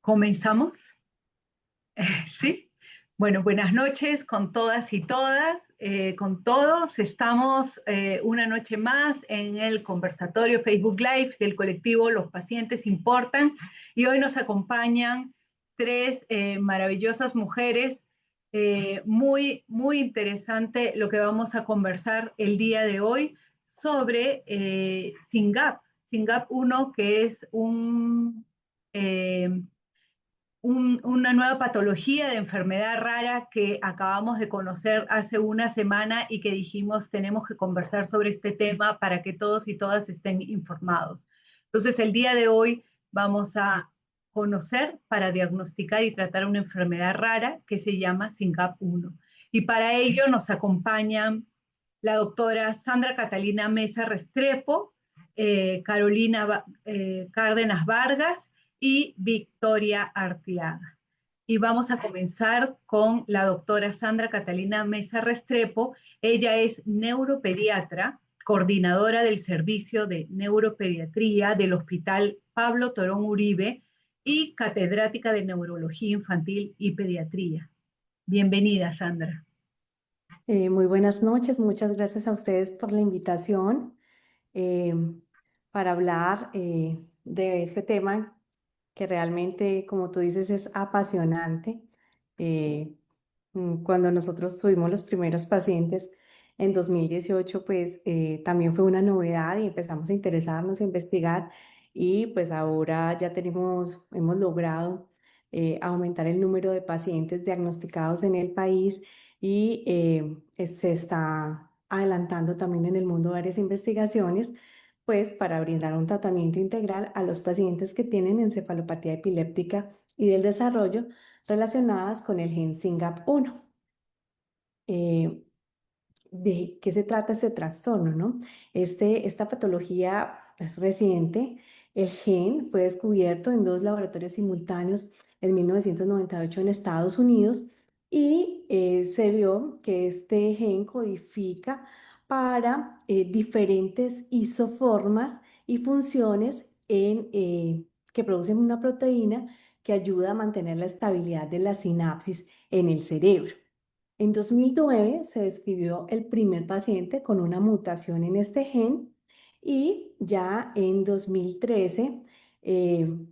¿Comenzamos? Sí. Bueno, buenas noches con todas y todas, con todos. Estamos una noche más en el conversatorio Facebook Live del colectivo Los Pacientes Importan y hoy nos acompañan tres maravillosas mujeres. Muy interesante lo que vamos a conversar el día de hoy sobre SYNGAP. SYNGAP 1, que es eh, una nueva patología de enfermedad rara que acabamos de conocer hace una semana y que dijimos tenemos que conversar sobre este tema para que todos y todas estén informados. Entonces, el día de hoy vamos a conocer para diagnosticar y tratar una enfermedad rara que se llama SYNGAP1. Y para ello nos acompañan la doctora Sandra Catalina Mesa Restrepo, Carolina Cárdenas Vargas y Victoria Arteaga. Y vamos a comenzar con la doctora Sandra Catalina Mesa Restrepo. Ella es neuropediatra, coordinadora del servicio de neuropediatría del Hospital Pablo Torón Uribe y catedrática de neurología infantil y pediatría. Bienvenida, Sandra. Muy buenas noches, muchas gracias a ustedes por la invitación eh, para hablar de este tema que realmente, como tú dices, es apasionante. Eh, Cuando nosotros tuvimos los primeros pacientes en 2018, pues también fue una novedad y empezamos a interesarnos, a investigar y pues ahora ya hemos logrado aumentar el número de pacientes diagnosticados en el país y se está adelantando también en el mundo varias investigaciones, pues para brindar un tratamiento integral a los pacientes que tienen encefalopatía epiléptica y del desarrollo relacionadas con el gen SYNGAP1. Eh, ¿De qué se trata este trastorno, no? Esta patología es reciente. El gen fue descubierto en dos laboratorios simultáneos en 1998 en Estados Unidos y se vio que este gen codifica para diferentes isoformas y funciones que producen una proteína que ayuda a mantener la estabilidad de la sinapsis en el cerebro. En 2009 se describió el primer paciente con una mutación en este gen y ya en 2013 eh,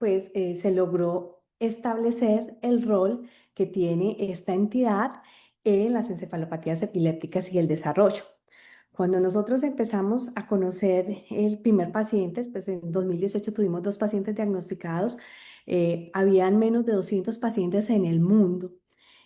se logró establecer el rol que tiene esta entidad en las encefalopatías epilépticas y el desarrollo. Cuando nosotros empezamos a conocer el primer paciente, pues en 2018 tuvimos dos pacientes diagnosticados, habían menos de 200 pacientes en el mundo.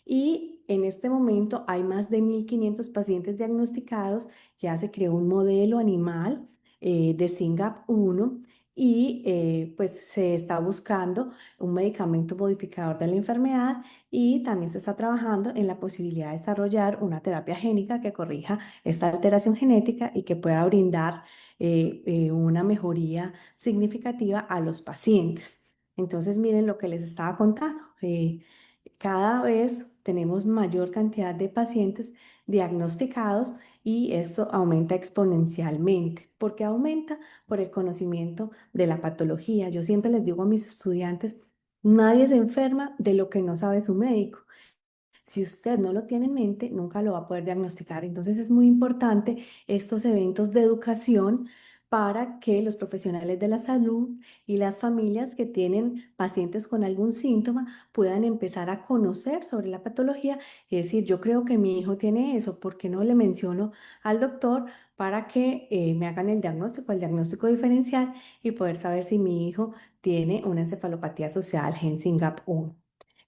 Y en este momento hay más de 1.500 pacientes diagnosticados. Ya se creó un modelo animal de SYNGAP1 y pues se está buscando un medicamento modificador de la enfermedad y también se está trabajando en la posibilidad de desarrollar una terapia génica que corrija esta alteración genética y que pueda brindar una mejoría significativa a los pacientes. Entonces, miren lo que les estaba contando. Cada vez tenemos mayor cantidad de pacientes diagnosticados y esto aumenta exponencialmente. ¿Por qué aumenta? Por el conocimiento de la patología. Yo siempre les digo a mis estudiantes, nadie se enferma de lo que no sabe su médico. Si usted no lo tiene en mente, nunca lo va a poder diagnosticar. Entonces es muy importante estos eventos de educación para que los profesionales de la salud y las familias que tienen pacientes con algún síntoma puedan empezar a conocer sobre la patología. Es decir, yo creo que mi hijo tiene eso, ¿por qué no le menciono al doctor para que me hagan el diagnóstico diferencial y poder saber si mi hijo tiene una encefalopatía asociada al gen SYNGAP1?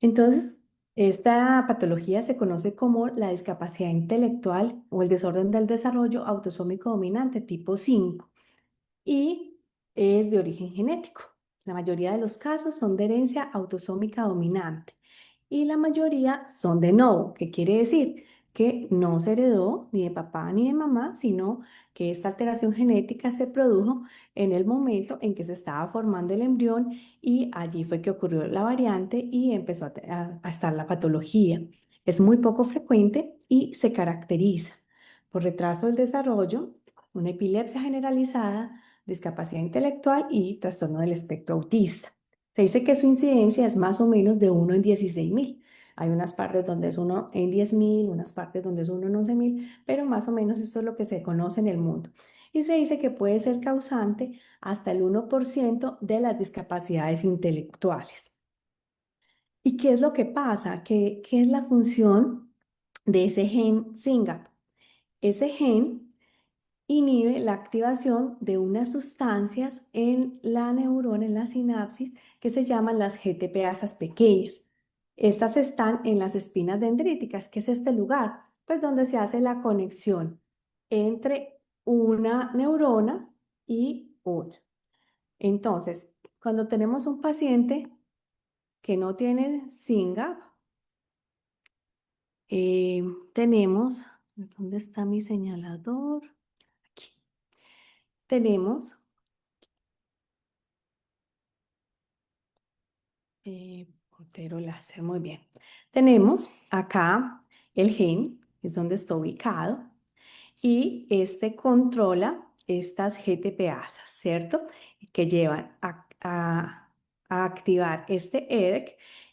Entonces, esta patología se conoce como la discapacidad intelectual o el desorden del desarrollo autosómico dominante tipo 5 y es de origen genético. La mayoría de los casos son de herencia autosómica dominante y la mayoría son de novo, que quiere decir que no se heredó ni de papá ni de mamá, sino que esta alteración genética se produjo en el momento en que se estaba formando el embrión y allí fue que ocurrió la variante y empezó a estar la patología. Es muy poco frecuente y se caracteriza por retraso del desarrollo, una epilepsia generalizada, discapacidad intelectual y trastorno del espectro autista. Se dice que su incidencia es más o menos de 1 en 16.000. Hay unas partes donde es 1 en 10.000, unas partes donde es 1 en 11.000, pero más o menos esto es lo que se conoce en el mundo. Y se dice que puede ser causante hasta el 1% de las discapacidades intelectuales. ¿Y qué es lo que pasa? ¿Qué es la función de ese gen SYNGAP? Ese gen inhibe la activación de unas sustancias en la neurona, en la sinapsis, que se llaman las GTPasas pequeñas. Estas están en las espinas dendríticas, que es este lugar, pues donde se hace la conexión entre una neurona y otra. Entonces, cuando tenemos un paciente que no tiene SYNGAP, eh, tenemos, ¿dónde está mi señalador? Aquí. Tenemos Portero láser, muy bien. Tenemos acá el gen, es donde está ubicado, y este controla estas GTPasas, ¿cierto? Que llevan a activar este ERK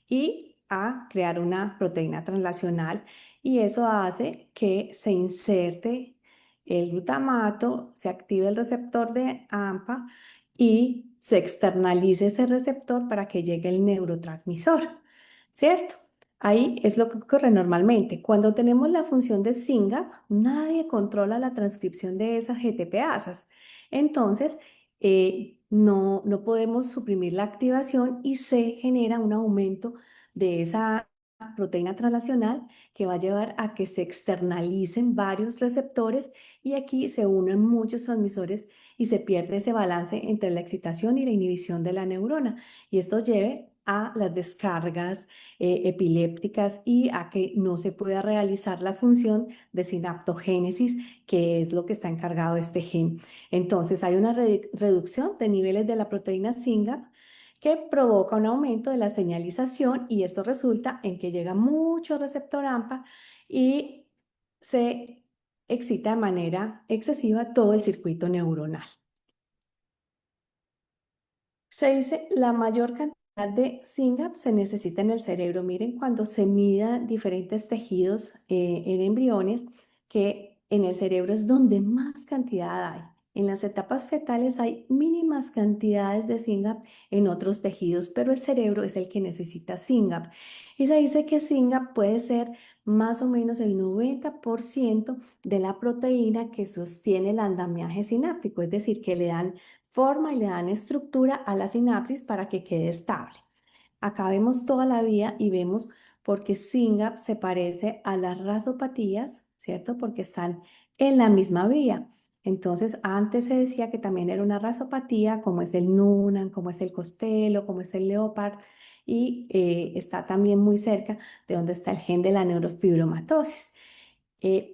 y a crear una proteína translacional, y eso hace que se inserte el glutamato, se active el receptor de AMPA y se externalice ese receptor para que llegue el neurotransmisor, ¿cierto? Ahí es lo que ocurre normalmente. Cuando tenemos la función de SYNGAP, nadie controla la transcripción de esas GTPasas. Entonces, no podemos suprimir la activación y se genera un aumento de esa proteína translacional que va a llevar a que se externalicen varios receptores y aquí se unen muchos transmisores y se pierde ese balance entre la excitación y la inhibición de la neurona. Y esto lleve a las descargas epilépticas y a que no se pueda realizar la función de sinaptogénesis, que es lo que está encargado de este gen. Entonces, hay una reducción de niveles de la proteína SYNGAP que provoca un aumento de la señalización y esto resulta en que llega mucho receptor AMPA y se excita de manera excesiva todo el circuito neuronal. Se dice la mayor cantidad de SYNGAP se necesita en el cerebro. Miren, cuando se midan diferentes tejidos en embriones, que en el cerebro es donde más cantidad hay. En las etapas fetales hay mínimas cantidades de SYNGAP en otros tejidos, pero el cerebro es el que necesita SYNGAP. Y se dice que SYNGAP puede ser más o menos el 90% de la proteína que sostiene el andamiaje sináptico, es decir, que le dan forma y le dan estructura a la sinapsis para que quede estable. Acá vemos toda la vía y vemos por qué SYNGAP se parece a las rasopatías, ¿cierto? Porque están en la misma vía. Entonces, antes se decía que también era una rasopatía, como es el Noonan, como es el Costello, como es el Leopard, y está también muy cerca de donde está el gen de la neurofibromatosis.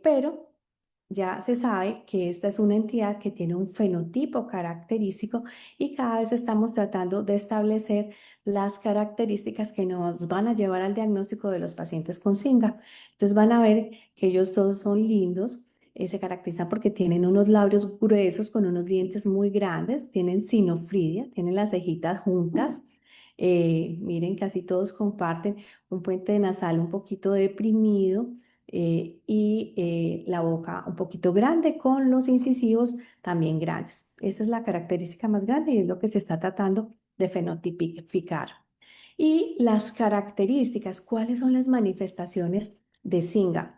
Pero ya se sabe que esta es una entidad que tiene un fenotipo característico y cada vez estamos tratando de establecer las características que nos van a llevar al diagnóstico de los pacientes con SYNGAP. Entonces van a ver que ellos todos son lindos, se caracterizan porque tienen unos labios gruesos con unos dientes muy grandes, tienen sinofridia, tienen las cejitas juntas. Miren, casi todos comparten un puente nasal un poquito deprimido y la boca un poquito grande con los incisivos también grandes. Esa es la característica más grande y es lo que se está tratando de fenotipificar. Y las características, ¿cuáles son las manifestaciones de SYNGAP?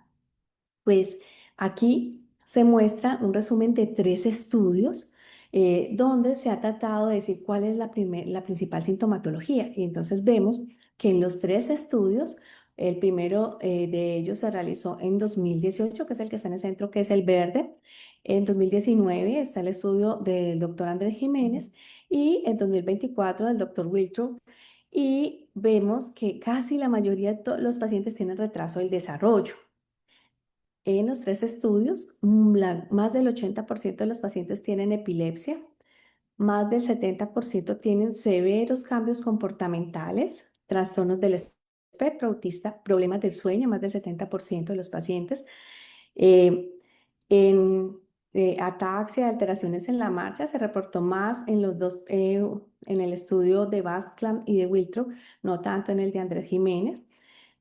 Pues aquí se muestra un resumen de 3 estudios donde se ha tratado de decir cuál es la principal sintomatología. Y entonces vemos que en los 3 estudios, el primero de ellos se realizó en 2018, que es el que está en el centro, que es el verde. En 2019 está el estudio del doctor Andrés Jiménez y en 2024 del doctor Wiltrow. Y vemos que casi la mayoría de los pacientes tienen retraso del desarrollo. En los 3 estudios, más del 80% de los pacientes tienen epilepsia, más del 70% tienen severos cambios comportamentales, trastornos del espectro autista, problemas del sueño, más del 70% de los pacientes. Eh, en ataxia, alteraciones en la marcha, se reportó más en los dos, en el estudio de Basclam y de Wiltrow, no tanto en el de Andrés Jiménez.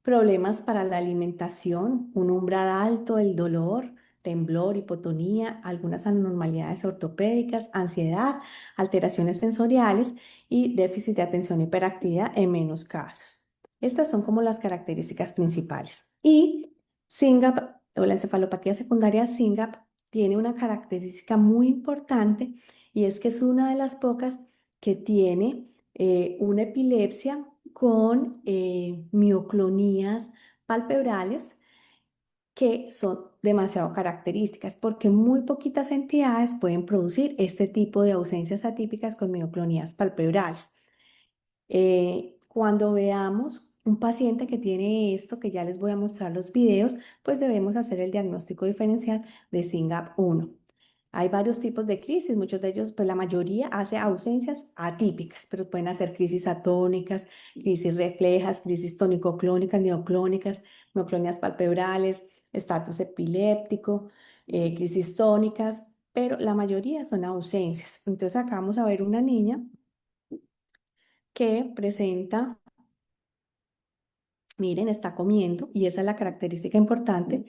Problemas para la alimentación, un umbral alto del dolor, temblor, hipotonía, algunas anormalidades ortopédicas, ansiedad, alteraciones sensoriales y déficit de atención y hiperactividad en menos casos. Estas son como las características principales. Y SYNGAP o la encefalopatía secundaria SYNGAP tiene una característica muy importante y es que es una de las pocas que tiene una epilepsia con mioclonías palpebrales que son demasiado características porque muy poquitas entidades pueden producir este tipo de ausencias atípicas con mioclonías palpebrales. Cuando veamos un paciente que tiene esto, que ya les voy a mostrar los videos, pues debemos hacer el diagnóstico diferencial de SYNGAP1. Hay varios tipos de crisis, muchos de ellos, pues la mayoría hace ausencias atípicas, pero pueden hacer crisis atónicas, crisis reflejas, crisis tónico-clónicas, neoclónicas, mioclonias palpebrales, estatus epiléptico, crisis tónicas, pero la mayoría son ausencias. Entonces acá vamos a ver una niña que presenta, miren, está comiendo y esa es la característica importante.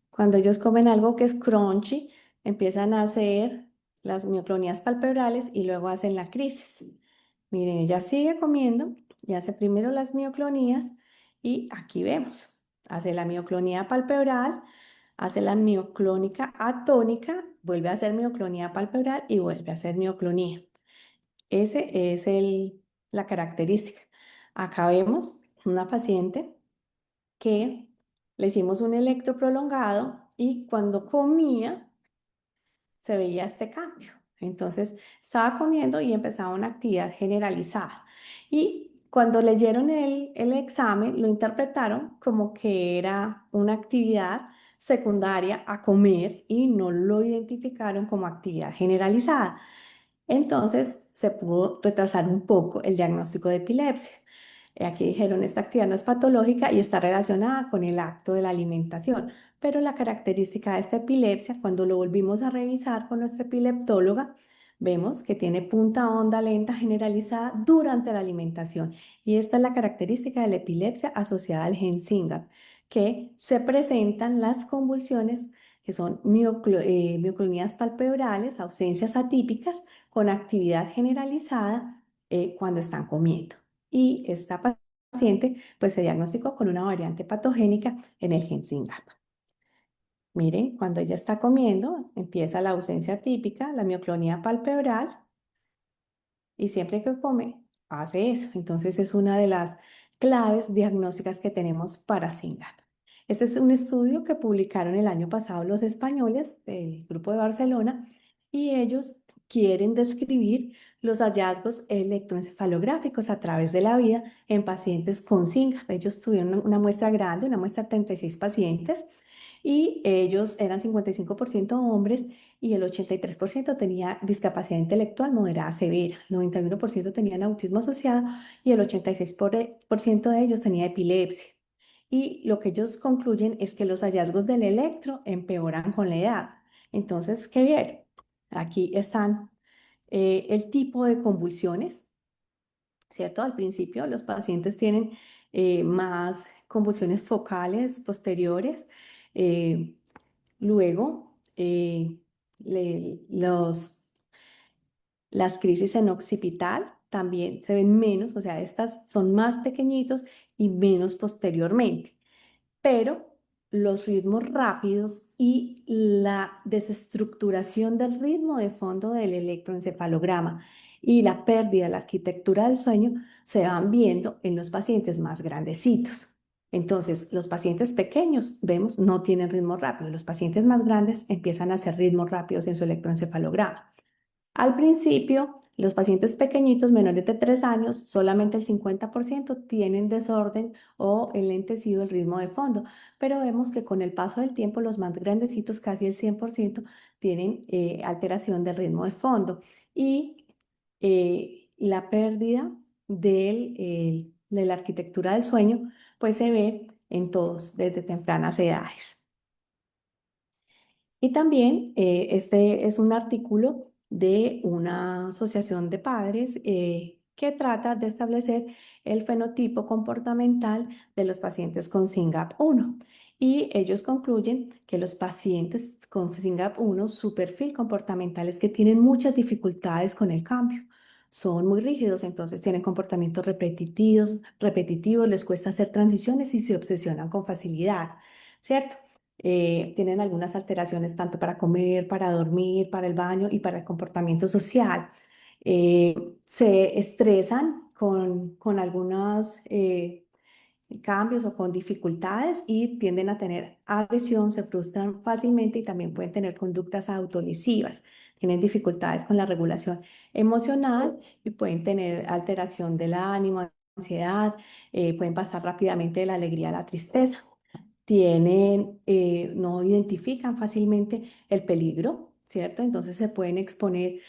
Cuando ellos comen algo que es crunchy, empiezan a hacer las mioclonías palpebrales y luego hacen la crisis. Miren, ella sigue comiendo y hace primero las mioclonías y aquí vemos, hace la mioclonía palpebral, hace la mioclónica atónica, vuelve a hacer mioclonía palpebral y vuelve a hacer mioclonía. Ese es la característica. Acá vemos una paciente que le hicimos un electro prolongado y cuando comía se veía este cambio. Entonces estaba comiendo y empezaba una actividad generalizada. Y cuando leyeron el examen, lo interpretaron como que era una actividad secundaria a comer y no lo identificaron como actividad generalizada. Entonces se pudo retrasar un poco el diagnóstico de epilepsia. Aquí dijeron, esta actividad no es patológica y está relacionada con el acto de la alimentación, pero la característica de esta epilepsia, cuando lo volvimos a revisar con nuestra epileptóloga, vemos que tiene punta onda lenta generalizada durante la alimentación. Y esta es la característica de la epilepsia asociada al gen SYNGAP, que se presentan las convulsiones que son mioclonías palpebrales, ausencias atípicas con actividad generalizada cuando están comiendo. Y esta paciente pues se diagnosticó con una variante patogénica en el gen SYNGAP. Miren, cuando ella está comiendo, empieza la ausencia típica, la mioclonía palpebral, y siempre que come, hace eso. Entonces es una de las claves diagnósticas que tenemos para SYNGAP. Este es un estudio que publicaron el año pasado los españoles del Grupo de Barcelona y ellos quieren describir los hallazgos electroencefalográficos a través de la vida en pacientes con SYNGAP. Ellos tuvieron una muestra grande, una muestra de 36 pacientes y ellos eran 55% hombres y el 83% tenía discapacidad intelectual moderada severa, el 91% tenían autismo asociado y el 86% de ellos tenía epilepsia. Y lo que ellos concluyen es que los hallazgos del electro empeoran con la edad. Entonces, ¿qué vieron? Aquí están el tipo de convulsiones, ¿cierto? Al principio los pacientes tienen más convulsiones focales posteriores. eh, Luego, las crisis en occipital también se ven menos, o sea, estas son más pequeñitos y menos posteriormente, pero los ritmos rápidos y la desestructuración del ritmo de fondo del electroencefalograma y la pérdida de la arquitectura del sueño se van viendo en los pacientes más grandecitos. Entonces, los pacientes pequeños, vemos, no tienen ritmo rápido. Los pacientes más grandes empiezan a hacer ritmos rápidos en su electroencefalograma. Al principio, los pacientes pequeñitos menores de 3 años, solamente el 50% tienen desorden o enlentecido el ritmo de fondo, pero vemos que con el paso del tiempo los más grandecitos, casi el 100%, tienen alteración del ritmo de fondo y la pérdida de la arquitectura del sueño, pues se ve en todos desde tempranas edades. Y también este es un artículo de una asociación de padres que trata de establecer el fenotipo comportamental de los pacientes con SYNGAP1. Y ellos concluyen que los pacientes con SYNGAP1, su perfil comportamental es que tienen muchas dificultades con el cambio. Son muy rígidos, entonces tienen comportamientos repetitivos, les cuesta hacer transiciones y se obsesionan con facilidad, ¿cierto? Tienen algunas alteraciones tanto para comer, para dormir, para el baño y para el comportamiento social. Eh, Se estresan con algunos cambios o con dificultades y tienden a tener agresión, se frustran fácilmente y también pueden tener conductas autolesivas. Tienen dificultades con la regulación emocional y pueden tener alteración del ánimo, ansiedad, pueden pasar rápidamente de la alegría a la tristeza, no identifican fácilmente el peligro, ¿cierto? Entonces se pueden exponer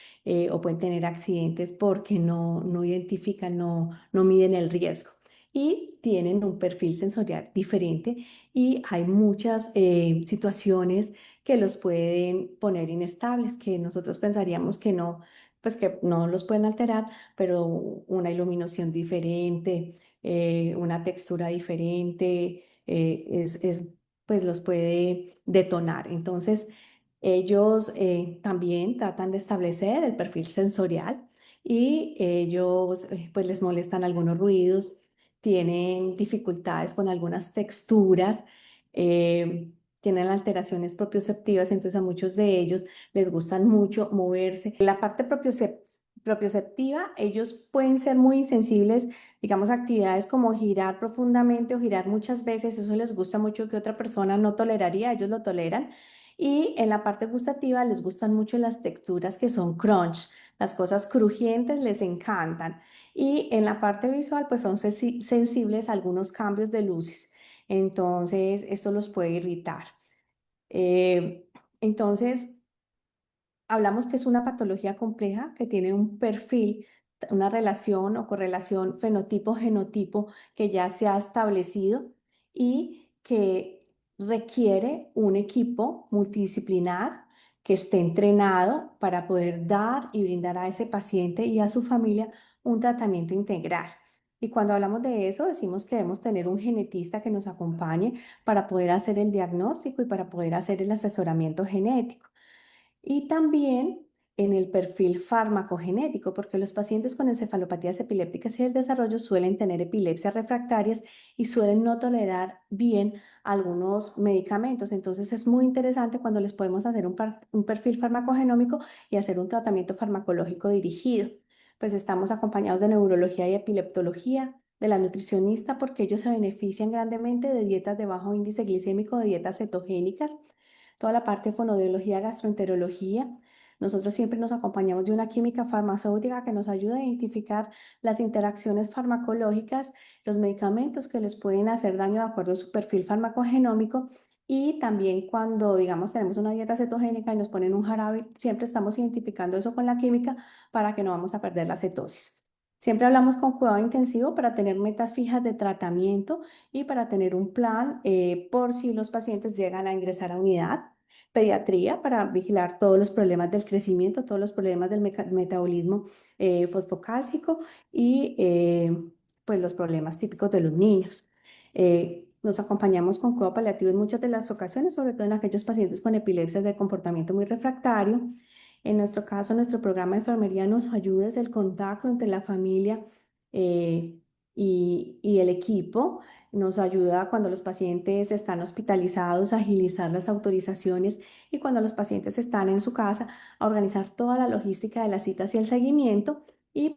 o pueden tener accidentes porque no identifican, no miden el riesgo. Y tienen un perfil sensorial diferente y hay muchas situaciones que los pueden poner inestables, que nosotros pensaríamos que no, pues que no los pueden alterar, pero una iluminación diferente, una textura diferente, pues los puede detonar. Entonces, ellos también tratan de establecer el perfil sensorial y ellos pues les molestan algunos ruidos, tienen dificultades con algunas texturas, tienen alteraciones propioceptivas, entonces a muchos de ellos les gustan mucho moverse. La parte propioceptiva, ellos pueden ser muy sensibles, digamos, actividades como girar profundamente o girar muchas veces, eso les gusta mucho que otra persona no toleraría, ellos lo toleran. Y en la parte gustativa les gustan mucho las texturas que son crunch, las cosas crujientes les encantan. Y en la parte visual, pues son sensibles a algunos cambios de luces. Entonces, esto los puede irritar. Eh, entonces, hablamos que es una patología compleja que tiene un perfil, una relación o correlación fenotipo-genotipo que ya se ha establecido y que requiere un equipo multidisciplinar que esté entrenado para poder dar y brindar a ese paciente y a su familia un tratamiento integral. Y cuando hablamos de eso, decimos que debemos tener un genetista que nos acompañe para poder hacer el diagnóstico y para poder hacer el asesoramiento genético. Y también en el perfil farmacogenético, porque los pacientes con encefalopatías epilépticas y el desarrollo suelen tener epilepsias refractarias y suelen no tolerar bien algunos medicamentos. Entonces es muy interesante cuando les podemos hacer un perfil farmacogenómico y hacer un tratamiento farmacológico dirigido. Pues estamos acompañados de neurología y epileptología, de la nutricionista, porque ellos se benefician grandemente de dietas de bajo índice glicémico, de dietas cetogénicas, toda la parte de fonoaudiología, gastroenterología. Nosotros siempre nos acompañamos de una química farmacéutica que nos ayuda a identificar las interacciones farmacológicas, los medicamentos que les pueden hacer daño de acuerdo a su perfil farmacogenómico. Y también cuando, digamos, tenemos una dieta cetogénica y nos ponen un jarabe, siempre estamos identificando eso con la química para que no vamos a perder la cetosis. Siempre hablamos con cuidado intensivo para tener metas fijas de tratamiento y para tener un plan por si los pacientes llegan a ingresar a unidad. Pediatría para vigilar todos los problemas del crecimiento, todos los problemas del metabolismo fosfocálcico y pues los problemas típicos de los niños. Nos acompañamos con cuidado paliativo en muchas de las ocasiones, sobre todo en aquellos pacientes con epilepsias de comportamiento muy refractario. En nuestro caso, nuestro programa de enfermería nos ayuda desde el contacto entre la familia eh, y el equipo. Nos ayuda cuando los pacientes están hospitalizados a agilizar las autorizaciones y cuando los pacientes están en su casa a organizar toda la logística de las citas y el seguimiento y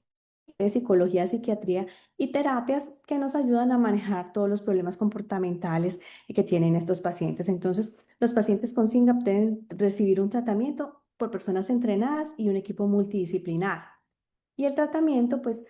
de psicología, psiquiatría y terapias que nos ayudan a manejar todos los problemas comportamentales que tienen estos pacientes. Entonces, los pacientes con SYNGAP deben recibir un tratamiento por personas entrenadas y un equipo multidisciplinar. Y el tratamiento, pues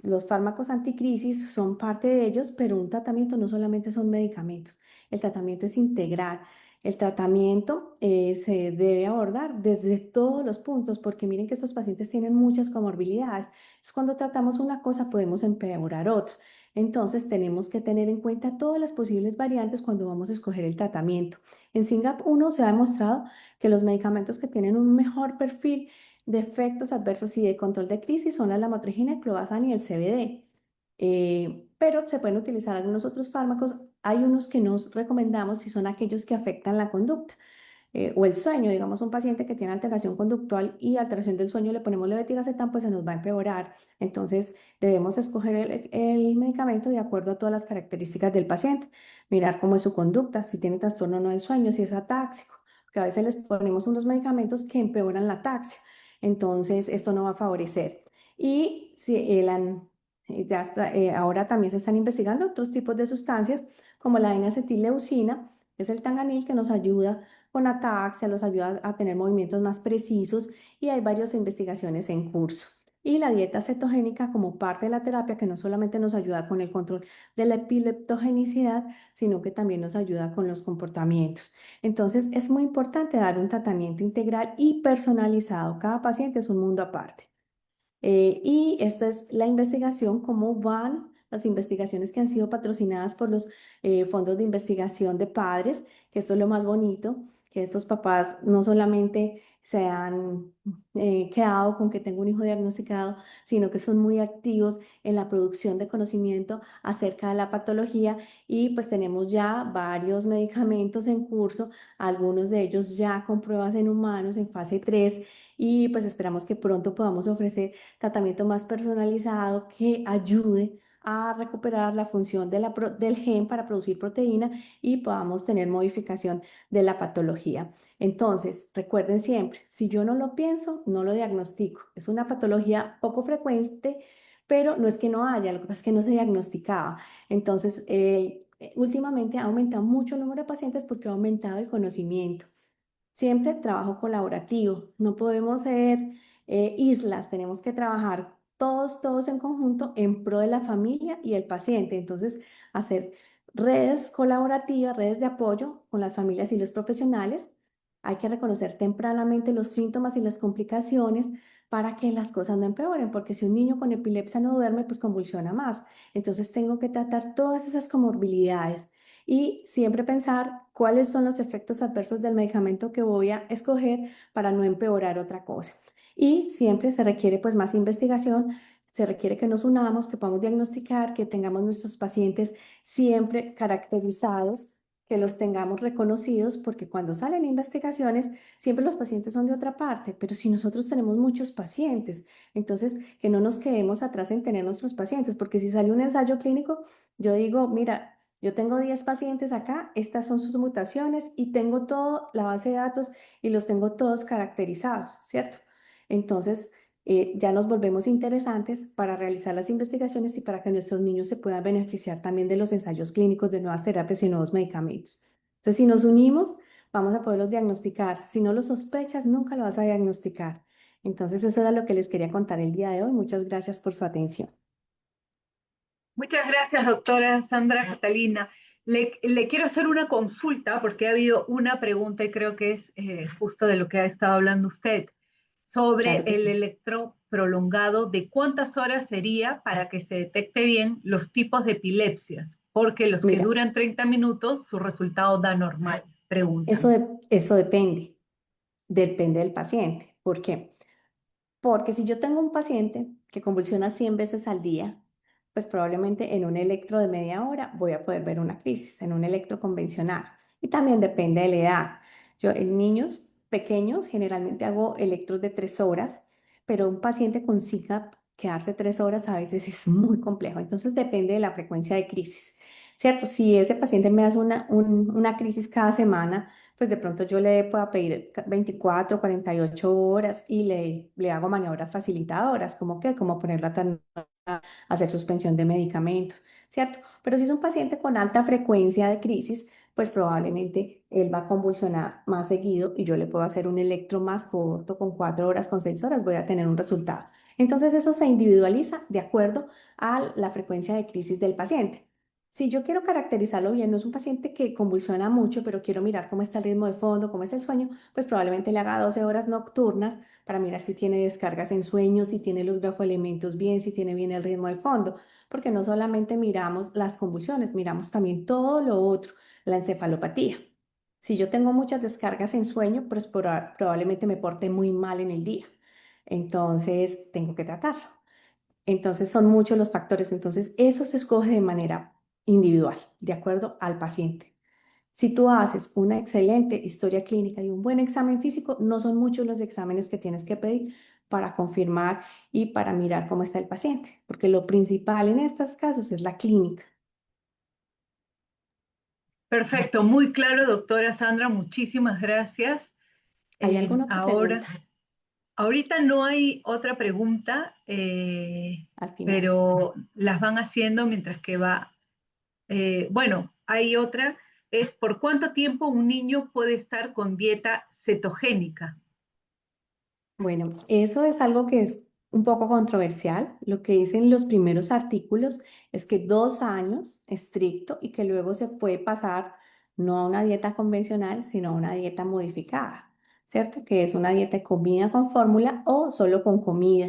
los fármacos anticrisis son parte de ellos, pero un tratamiento no solamente son medicamentos, el tratamiento es integral. El tratamiento se debe abordar desde todos los puntos, porque miren que estos pacientes tienen muchas comorbilidades. Entonces, cuando tratamos una cosa, podemos empeorar otra. Entonces tenemos que tener en cuenta todas las posibles variantes cuando vamos a escoger el tratamiento. En SINGAP 1 se ha demostrado que los medicamentos que tienen un mejor perfil de efectos adversos y de control de crisis son la lamotrigina, el clobazam y el CBD. Pero se pueden utilizar algunos otros fármacos. Hay unos que nos recomendamos si son aquellos que afectan la conducta o el sueño. Digamos, un paciente que tiene alteración conductual y alteración del sueño, le ponemos levetiracetam, pues se nos va a empeorar. Entonces, debemos escoger el medicamento de acuerdo a todas las características del paciente, mirar cómo es su conducta, si tiene trastorno o no del sueño, si es atáxico, porque a veces les ponemos unos medicamentos que empeoran la ataxia. Entonces, esto no va a favorecer. Y si ahora también se están investigando otros tipos de sustancias como la N-acetileucina, es el tanganil que nos ayuda con ataxia, los ayuda a tener movimientos más precisos y hay varias investigaciones en curso. Y la dieta cetogénica como parte de la terapia que no solamente nos ayuda con el control de la epileptogenicidad, sino que también nos ayuda con los comportamientos. Entonces es muy importante dar un tratamiento integral y personalizado. Cada paciente es un mundo aparte. Y esta es la investigación, cómo van las investigaciones que han sido patrocinadas por los fondos de investigación de padres, que esto es lo más bonito, que estos papás no solamente se han quedado con que tengo un hijo diagnosticado, sino que son muy activos en la producción de conocimiento acerca de la patología y pues tenemos ya varios medicamentos en curso, algunos de ellos ya con pruebas en humanos en fase 3 y pues esperamos que pronto podamos ofrecer tratamiento más personalizado que ayude a recuperar la función del gen para producir proteína y podamos tener modificación de la patología. Entonces, recuerden siempre, si yo no lo pienso, no lo diagnostico. Es una patología poco frecuente, pero no es que no haya, lo que pasa es que no se diagnosticaba. Entonces, últimamente ha aumentado mucho el número de pacientes porque ha aumentado el conocimiento. Siempre trabajo colaborativo, no podemos ser islas, tenemos que trabajar todos en conjunto en pro de la familia y el paciente. Entonces, hacer redes colaborativas, redes de apoyo con las familias y los profesionales. Hay que reconocer tempranamente los síntomas y las complicaciones para que las cosas no empeoren, porque si un niño con epilepsia no duerme, pues convulsiona más. Entonces, tengo que tratar todas esas comorbilidades y siempre pensar cuáles son los efectos adversos del medicamento que voy a escoger para no empeorar otra cosa. Y siempre se requiere pues más investigación, se requiere que nos unamos, que podamos diagnosticar, que tengamos nuestros pacientes siempre caracterizados, que los tengamos reconocidos, porque cuando salen investigaciones, siempre los pacientes son de otra parte, pero si nosotros tenemos muchos pacientes, entonces que no nos quedemos atrás en tener nuestros pacientes, porque si sale un ensayo clínico, yo digo, mira, yo tengo 10 pacientes acá, estas son sus mutaciones y tengo toda la base de datos y los tengo todos caracterizados, ¿cierto? Entonces, ya nos volvemos interesantes para realizar las investigaciones y para que nuestros niños se puedan beneficiar también de los ensayos clínicos de nuevas terapias y nuevos medicamentos. Entonces, si nos unimos, vamos a poderlos diagnosticar. Si no lo sospechas, nunca lo vas a diagnosticar. Entonces, eso era lo que les quería contar el día de hoy. Muchas gracias por su atención. Muchas gracias, doctora Sandra Catalina. Le quiero hacer una consulta porque ha habido una pregunta y creo que es justo de lo que ha estado hablando usted sobre Claro que el sí. electro prolongado, de cuántas horas sería para que se detecte bien los tipos de epilepsias, porque los que Mira, duran 30 minutos, su resultado da normal, eso, preguntan. eso depende del paciente. ¿Por qué? Porque si yo tengo un paciente que convulsiona 100 veces al día, pues probablemente en un electro de media hora voy a poder ver una crisis, en un electro convencional. Y también depende de la edad. Yo en niños pequeños generalmente hago electros de 3 horas, pero un paciente con SIGAP quedarse 3 horas a veces es muy complejo. Entonces depende de la frecuencia de crisis, ¿cierto? Si ese paciente me hace una crisis cada semana, pues de pronto yo le puedo pedir 24, 48 horas y le hago maniobras facilitadoras, como que, como ponerlo a hacer suspensión de medicamento, ¿cierto? Pero si es un paciente con alta frecuencia de crisis, pues probablemente él va a convulsionar más seguido y yo le puedo hacer un electro más corto, con 4 horas, con 6 horas, voy a tener un resultado. Entonces eso se individualiza de acuerdo a la frecuencia de crisis del paciente. Si yo quiero caracterizarlo bien, no es un paciente que convulsiona mucho, pero quiero mirar cómo está el ritmo de fondo, cómo es el sueño, pues probablemente le haga 12 horas nocturnas para mirar si tiene descargas en sueño, si tiene los grafoelementos bien, si tiene bien el ritmo de fondo, porque no solamente miramos las convulsiones, miramos también todo lo otro, la encefalopatía. Si yo tengo muchas descargas en sueño, pues probablemente me porte muy mal en el día. Entonces, tengo que tratarlo. Entonces son muchos los factores. Entonces eso se escoge de manera individual, de acuerdo al paciente. Si tú haces una excelente historia clínica y un buen examen físico, no son muchos los exámenes que tienes que pedir para confirmar y para mirar cómo está el paciente, porque lo principal en estos casos es la clínica. Perfecto, muy claro, doctora Sandra, muchísimas gracias. ¿Hay alguna otra Ahora, pregunta ahorita no hay otra pregunta, al final? pero las van haciendo mientras que va. Bueno, hay otra, es ¿por cuánto tiempo un niño puede estar con dieta cetogénica? Bueno, eso es algo que es un poco controversial. Lo que dicen los primeros artículos es que 2 años estricto y que luego se puede pasar no a una dieta convencional, sino a una dieta modificada, ¿cierto? Que es una dieta de comida con fórmula o solo con comida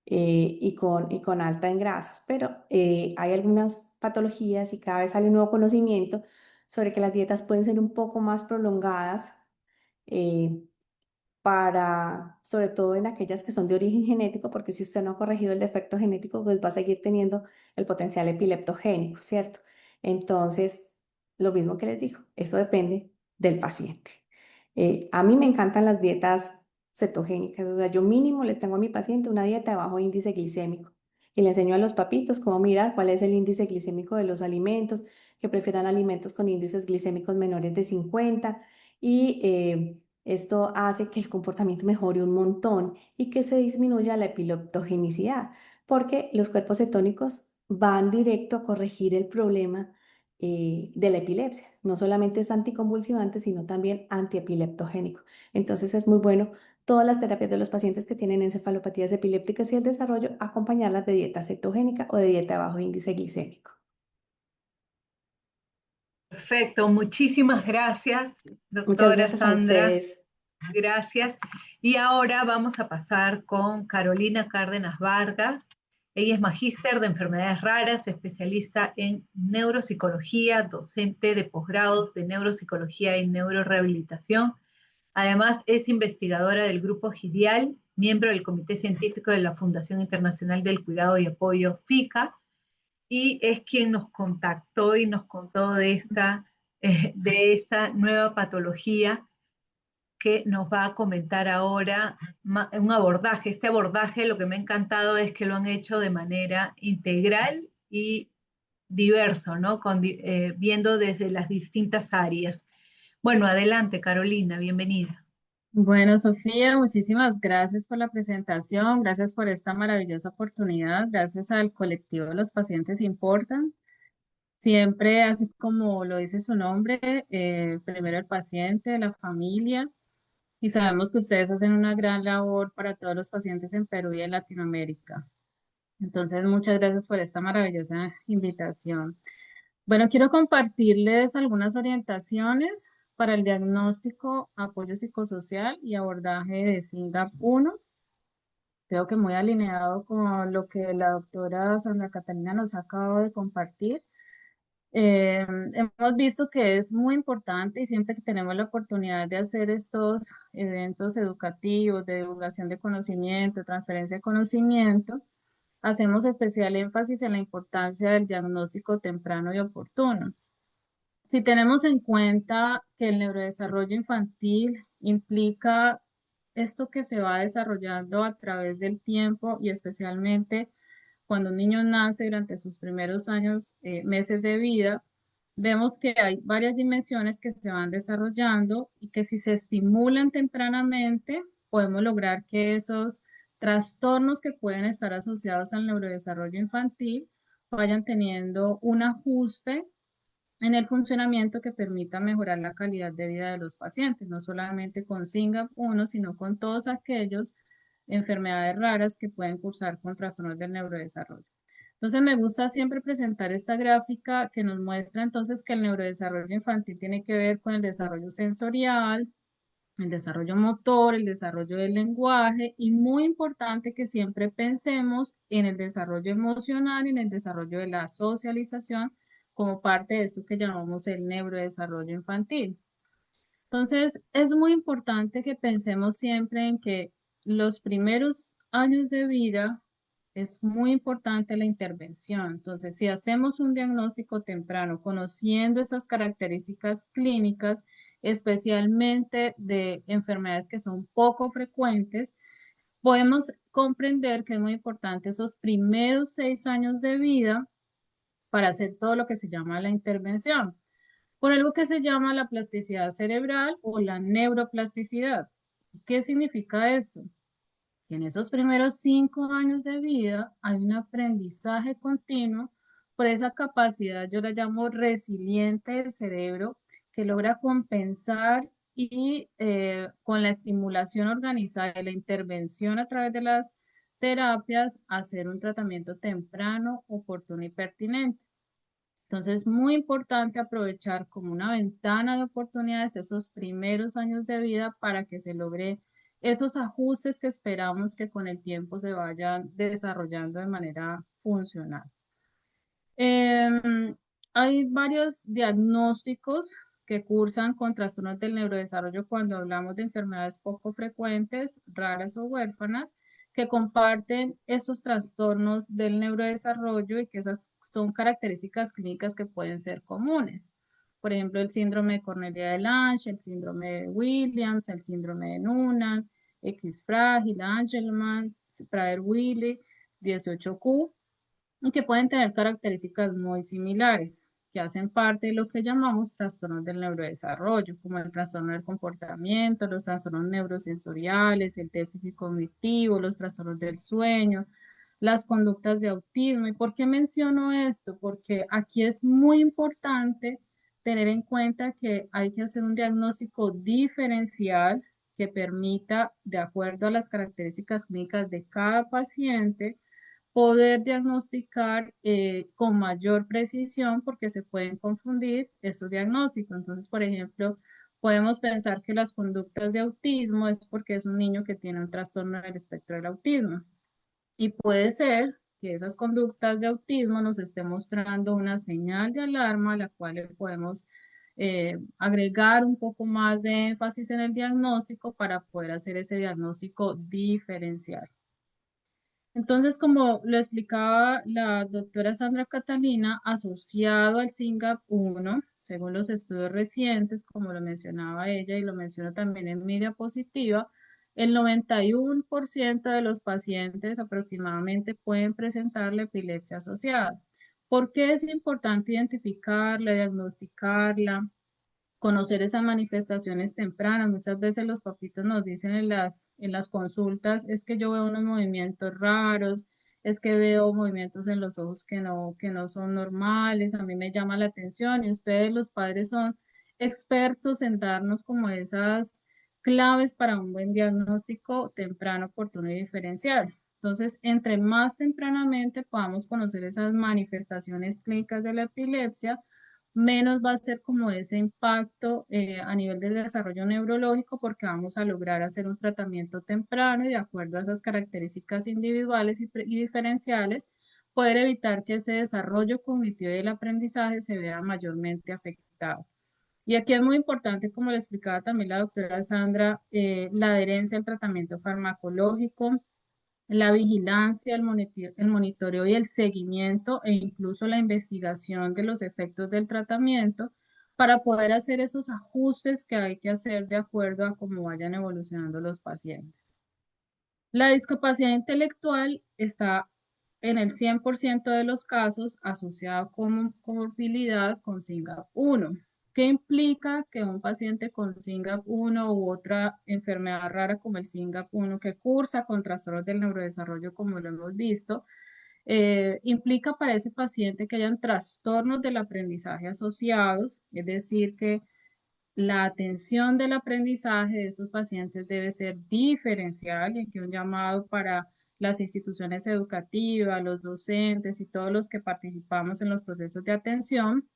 y con alta en grasas. Pero hay algunas patologías y cada vez sale un nuevo conocimiento sobre que las dietas pueden ser un poco más prolongadas. eh, sobre todo en aquellas que son de origen genético, porque si usted no ha corregido el defecto genético, pues va a seguir teniendo el potencial epileptogénico, ¿cierto? Entonces, lo mismo que les digo, eso depende del paciente. A mí me encantan las dietas cetogénicas, o sea, yo mínimo le tengo a mi paciente una dieta de bajo índice glicémico y le enseño a los papitos cómo mirar cuál es el índice glicémico de los alimentos, que prefieran alimentos con índices glicémicos menores de 50 y esto hace que el comportamiento mejore un montón y que se disminuya la epileptogenicidad, porque los cuerpos cetónicos van directo a corregir el problema de la epilepsia. No solamente es anticonvulsivante, sino también antiepileptogénico. Entonces es muy bueno todas las terapias de los pacientes que tienen encefalopatías epilépticas y el desarrollo, acompañarlas de dieta cetogénica o de dieta de bajo índice glicémico. Perfecto, muchísimas gracias, Muchas doctora gracias a Sandra. ustedes. Gracias. Y ahora vamos a pasar con Carolina Cárdenas Vargas. Ella es magíster de enfermedades raras, especialista en neuropsicología, docente de posgrados de neuropsicología y neurorehabilitación. Además, es investigadora del Grupo GIDIAL, miembro del Comité Científico de la Fundación Internacional del Cuidado y Apoyo FICA, y es quien nos contactó y nos contó de esta nueva patología que nos va a comentar ahora un abordaje. Este abordaje, lo que me ha encantado es que lo han hecho de manera integral y diverso, ¿no? Viendo desde las distintas áreas. Bueno, adelante, Carolina, bienvenida. Bueno, Sofía, muchísimas gracias por la presentación, gracias por esta maravillosa oportunidad, gracias al colectivo Los Pacientes Importan. Siempre, así como lo dice su nombre, primero el paciente, la familia, y sabemos que ustedes hacen una gran labor para todos los pacientes en Perú y en Latinoamérica. Entonces, muchas gracias por esta maravillosa invitación. Bueno, quiero compartirles algunas orientaciones para el diagnóstico, apoyo psicosocial y abordaje de SINGAP 1. Creo que muy alineado con lo que la doctora Sandra Catalina nos acaba de compartir. Hemos visto que es muy importante y siempre que tenemos la oportunidad de hacer estos eventos educativos de divulgación de conocimiento, transferencia de conocimiento, hacemos especial énfasis en la importancia del diagnóstico temprano y oportuno. Si tenemos en cuenta que el neurodesarrollo infantil implica esto que se va desarrollando a través del tiempo y especialmente cuando un niño nace durante sus primeros años, meses de vida, vemos que hay varias dimensiones que se van desarrollando y que si se estimulan tempranamente, podemos lograr que esos trastornos que pueden estar asociados al neurodesarrollo infantil vayan teniendo un ajuste en el funcionamiento que permita mejorar la calidad de vida de los pacientes, no solamente con SINGAP 1, sino con todos aquellos enfermedades raras que pueden cursar con trastornos del neurodesarrollo. Entonces me gusta siempre presentar esta gráfica que nos muestra entonces que el neurodesarrollo infantil tiene que ver con el desarrollo sensorial, el desarrollo motor, el desarrollo del lenguaje y muy importante que siempre pensemos en el desarrollo emocional y en el desarrollo de la socialización como parte de esto que llamamos el neurodesarrollo infantil. Entonces, es muy importante que pensemos siempre en que los primeros años de vida es muy importante la intervención. Entonces, si hacemos un diagnóstico temprano, conociendo esas características clínicas, especialmente de enfermedades que son poco frecuentes, podemos comprender que es muy importante esos primeros 6 años de vida para hacer todo lo que se llama la intervención por algo que se llama la plasticidad cerebral o la neuroplasticidad. ¿Qué significa esto? Que en esos primeros 5 años de vida hay un aprendizaje continuo por esa capacidad, yo la llamo resiliente del cerebro, que logra compensar y con la estimulación organizada y la intervención a través de las terapias, hacer un tratamiento temprano, oportuno y pertinente. Entonces, muy importante aprovechar como una ventana de oportunidades esos primeros años de vida para que se logre esos ajustes que esperamos que con el tiempo se vayan desarrollando de manera funcional. Em, Hay varios diagnósticos que cursan con trastornos del neurodesarrollo cuando hablamos de enfermedades poco frecuentes, raras o huérfanas, que comparten estos trastornos del neurodesarrollo y que esas son características clínicas que pueden ser comunes. Por ejemplo, el síndrome de Cornelia de Lange, el síndrome de Williams, el síndrome de Noonan, X frágil, Angelman, Prader-Willi, 18q y que pueden tener características muy similares, que hacen parte de lo que llamamos trastornos del neurodesarrollo, como el trastorno del comportamiento, los trastornos neurosensoriales, el déficit cognitivo, los trastornos del sueño, las conductas de autismo. ¿Y por qué menciono esto? Porque aquí es muy importante tener en cuenta que hay que hacer un diagnóstico diferencial que permita, de acuerdo a las características clínicas de cada paciente, poder diagnosticar con mayor precisión porque se pueden confundir estos diagnósticos. Entonces, por ejemplo, podemos pensar que las conductas de autismo es porque es un niño que tiene un trastorno del espectro del autismo. Y puede ser que esas conductas de autismo nos esté mostrando una señal de alarma a la cual le podemos agregar un poco más de énfasis en el diagnóstico para poder hacer ese diagnóstico diferencial. Entonces, como lo explicaba la doctora Sandra Catalina, asociado al SINGAP1, según los estudios recientes, como lo mencionaba ella y lo menciono también en mi diapositiva, el 91% de los pacientes aproximadamente pueden presentar la epilepsia asociada. ¿Por qué es importante identificarla, diagnosticarla? Conocer esas manifestaciones tempranas. Muchas veces los papitos nos dicen en las consultas, es que yo veo unos movimientos raros, es que veo movimientos en los ojos que no son normales, a mí me llama la atención y ustedes los padres son expertos en darnos como esas claves para un buen diagnóstico temprano, oportuno y diferencial. Entonces, entre más tempranamente podamos conocer esas manifestaciones clínicas de la epilepsia, menos va a ser como ese impacto a nivel del desarrollo neurológico porque vamos a lograr hacer un tratamiento temprano y de acuerdo a esas características individuales y diferenciales, poder evitar que ese desarrollo cognitivo y el aprendizaje se vea mayormente afectado. Y aquí es muy importante, como le explicaba también la doctora Sandra, la adherencia al tratamiento farmacológico, la vigilancia, el monitoreo y el seguimiento e incluso la investigación de los efectos del tratamiento para poder hacer esos ajustes que hay que hacer de acuerdo a cómo vayan evolucionando los pacientes. La discapacidad intelectual está en el 100% de los casos asociado con comorbilidad con SINGAP1. ¿Qué implica que un paciente con SINGAP1 u otra enfermedad rara como el SINGAP1 que cursa con trastornos del neurodesarrollo como lo hemos visto, implica para ese paciente que hayan trastornos del aprendizaje asociados, es decir, que la atención del aprendizaje de estos pacientes debe ser diferencial y aquí un llamado para las instituciones educativas, los docentes y todos los que participamos en los procesos de atención,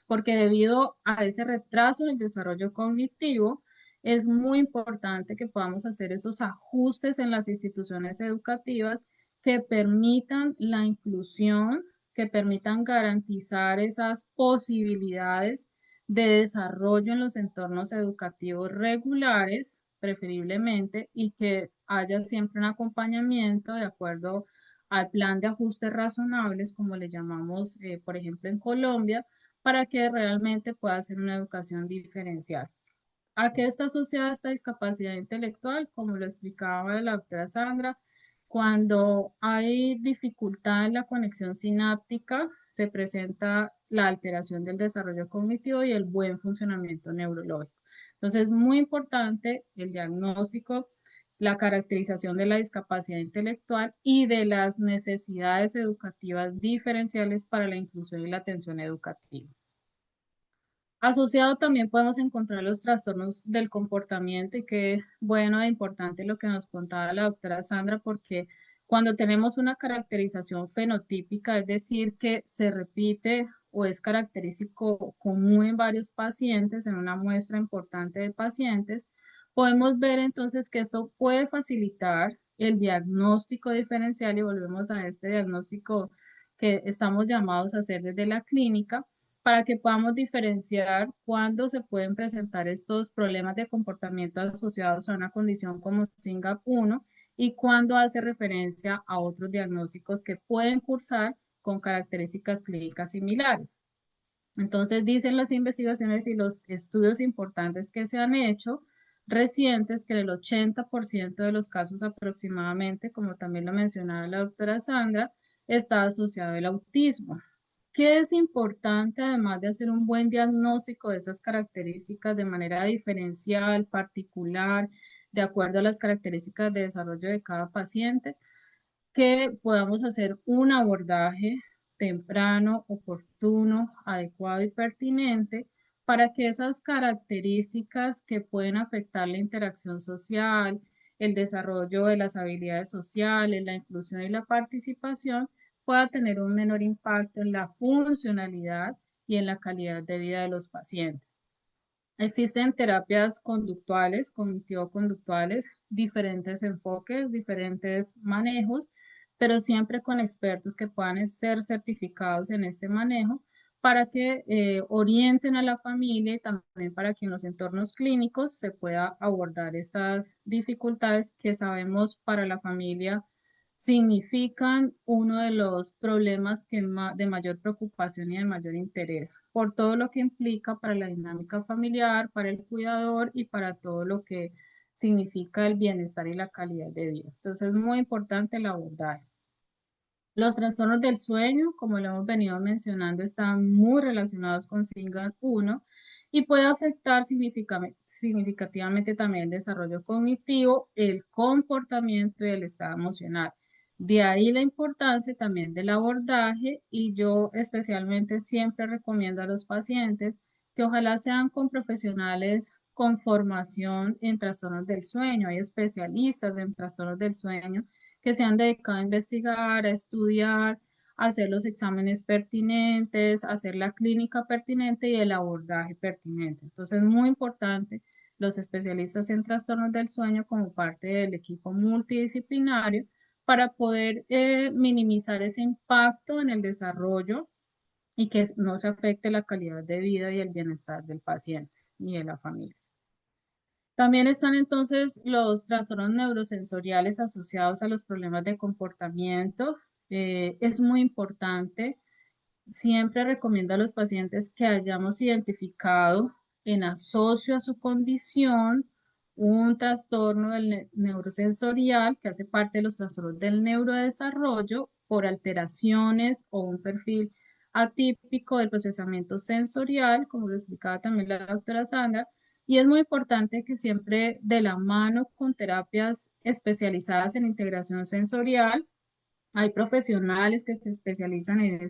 porque debido a ese retraso en el desarrollo cognitivo, es muy importante que podamos hacer esos ajustes en las instituciones educativas que permitan la inclusión, que permitan garantizar esas posibilidades de desarrollo en los entornos educativos regulares, preferiblemente, y que haya siempre un acompañamiento de acuerdo al plan de ajustes razonables, como le llamamos, por ejemplo, en Colombia, para que realmente pueda ser una educación diferencial. ¿A qué está asociada esta discapacidad intelectual? Como lo explicaba la doctora Sandra, cuando hay dificultad en la conexión sináptica, se presenta la alteración del desarrollo cognitivo y el buen funcionamiento neurológico. Entonces, es muy importante el diagnóstico, la caracterización de la discapacidad intelectual y de las necesidades educativas diferenciales para la inclusión y la atención educativa. Asociado también podemos encontrar los trastornos del comportamiento y qué bueno e importante lo que nos contaba la doctora Sandra, porque cuando tenemos una caracterización fenotípica, es decir, que se repite o es característico común en varios pacientes, en una muestra importante de pacientes, podemos ver entonces que esto puede facilitar el diagnóstico diferencial y volvemos a este diagnóstico que estamos llamados a hacer desde la clínica para que podamos diferenciar cuándo se pueden presentar estos problemas de comportamiento asociados a una condición como SYNGAP1 y cuándo hace referencia a otros diagnósticos que pueden cursar con características clínicas similares. Entonces, dicen las investigaciones y los estudios importantes que se han hecho recientes que el 80% de los casos aproximadamente, como también lo mencionaba la doctora Sandra, está asociado al autismo. ¿Qué es importante además de hacer un buen diagnóstico de esas características de manera diferencial, particular, de acuerdo a las características de desarrollo de cada paciente? Que podamos hacer un abordaje temprano, oportuno, adecuado y pertinente para que esas características que pueden afectar la interacción social, el desarrollo de las habilidades sociales, la inclusión y la participación pueda tener un menor impacto en la funcionalidad y en la calidad de vida de los pacientes. Existen terapias conductuales, cognitivo-conductuales, diferentes enfoques, diferentes manejos, pero siempre con expertos que puedan ser certificados en este manejo para que orienten a la familia y también para que en los entornos clínicos se pueda abordar estas dificultades que sabemos para la familia significan uno de los problemas de mayor preocupación y de mayor interés, por todo lo que implica para la dinámica familiar, para el cuidador y para todo lo que significa el bienestar y la calidad de vida. Entonces, es muy importante el abordaje. Los trastornos del sueño, como lo hemos venido mencionando, están muy relacionados con SYNGAP1 y puede afectar significativamente también el desarrollo cognitivo, el comportamiento y el estado emocional. De ahí la importancia también del abordaje y yo especialmente siempre recomiendo a los pacientes que ojalá sean con profesionales con formación en trastornos del sueño. Hay especialistas en trastornos del sueño que se han dedicado a investigar, a estudiar, a hacer los exámenes pertinentes, a hacer la clínica pertinente y el abordaje pertinente. Entonces, es muy importante los especialistas en trastornos del sueño como parte del equipo multidisciplinario para poder minimizar ese impacto en el desarrollo y que no se afecte la calidad de vida y el bienestar del paciente ni de la familia. También están entonces los trastornos neurosensoriales asociados a los problemas de comportamiento. Es muy importante, siempre recomiendo a los pacientes que hayamos identificado en asocio a su condición un trastorno del neurosensorial que hace parte de los trastornos del neurodesarrollo por alteraciones o un perfil atípico del procesamiento sensorial, como lo explicaba también la doctora Sandra, y es muy importante que siempre de la mano con terapias especializadas en integración sensorial, hay profesionales que se especializan en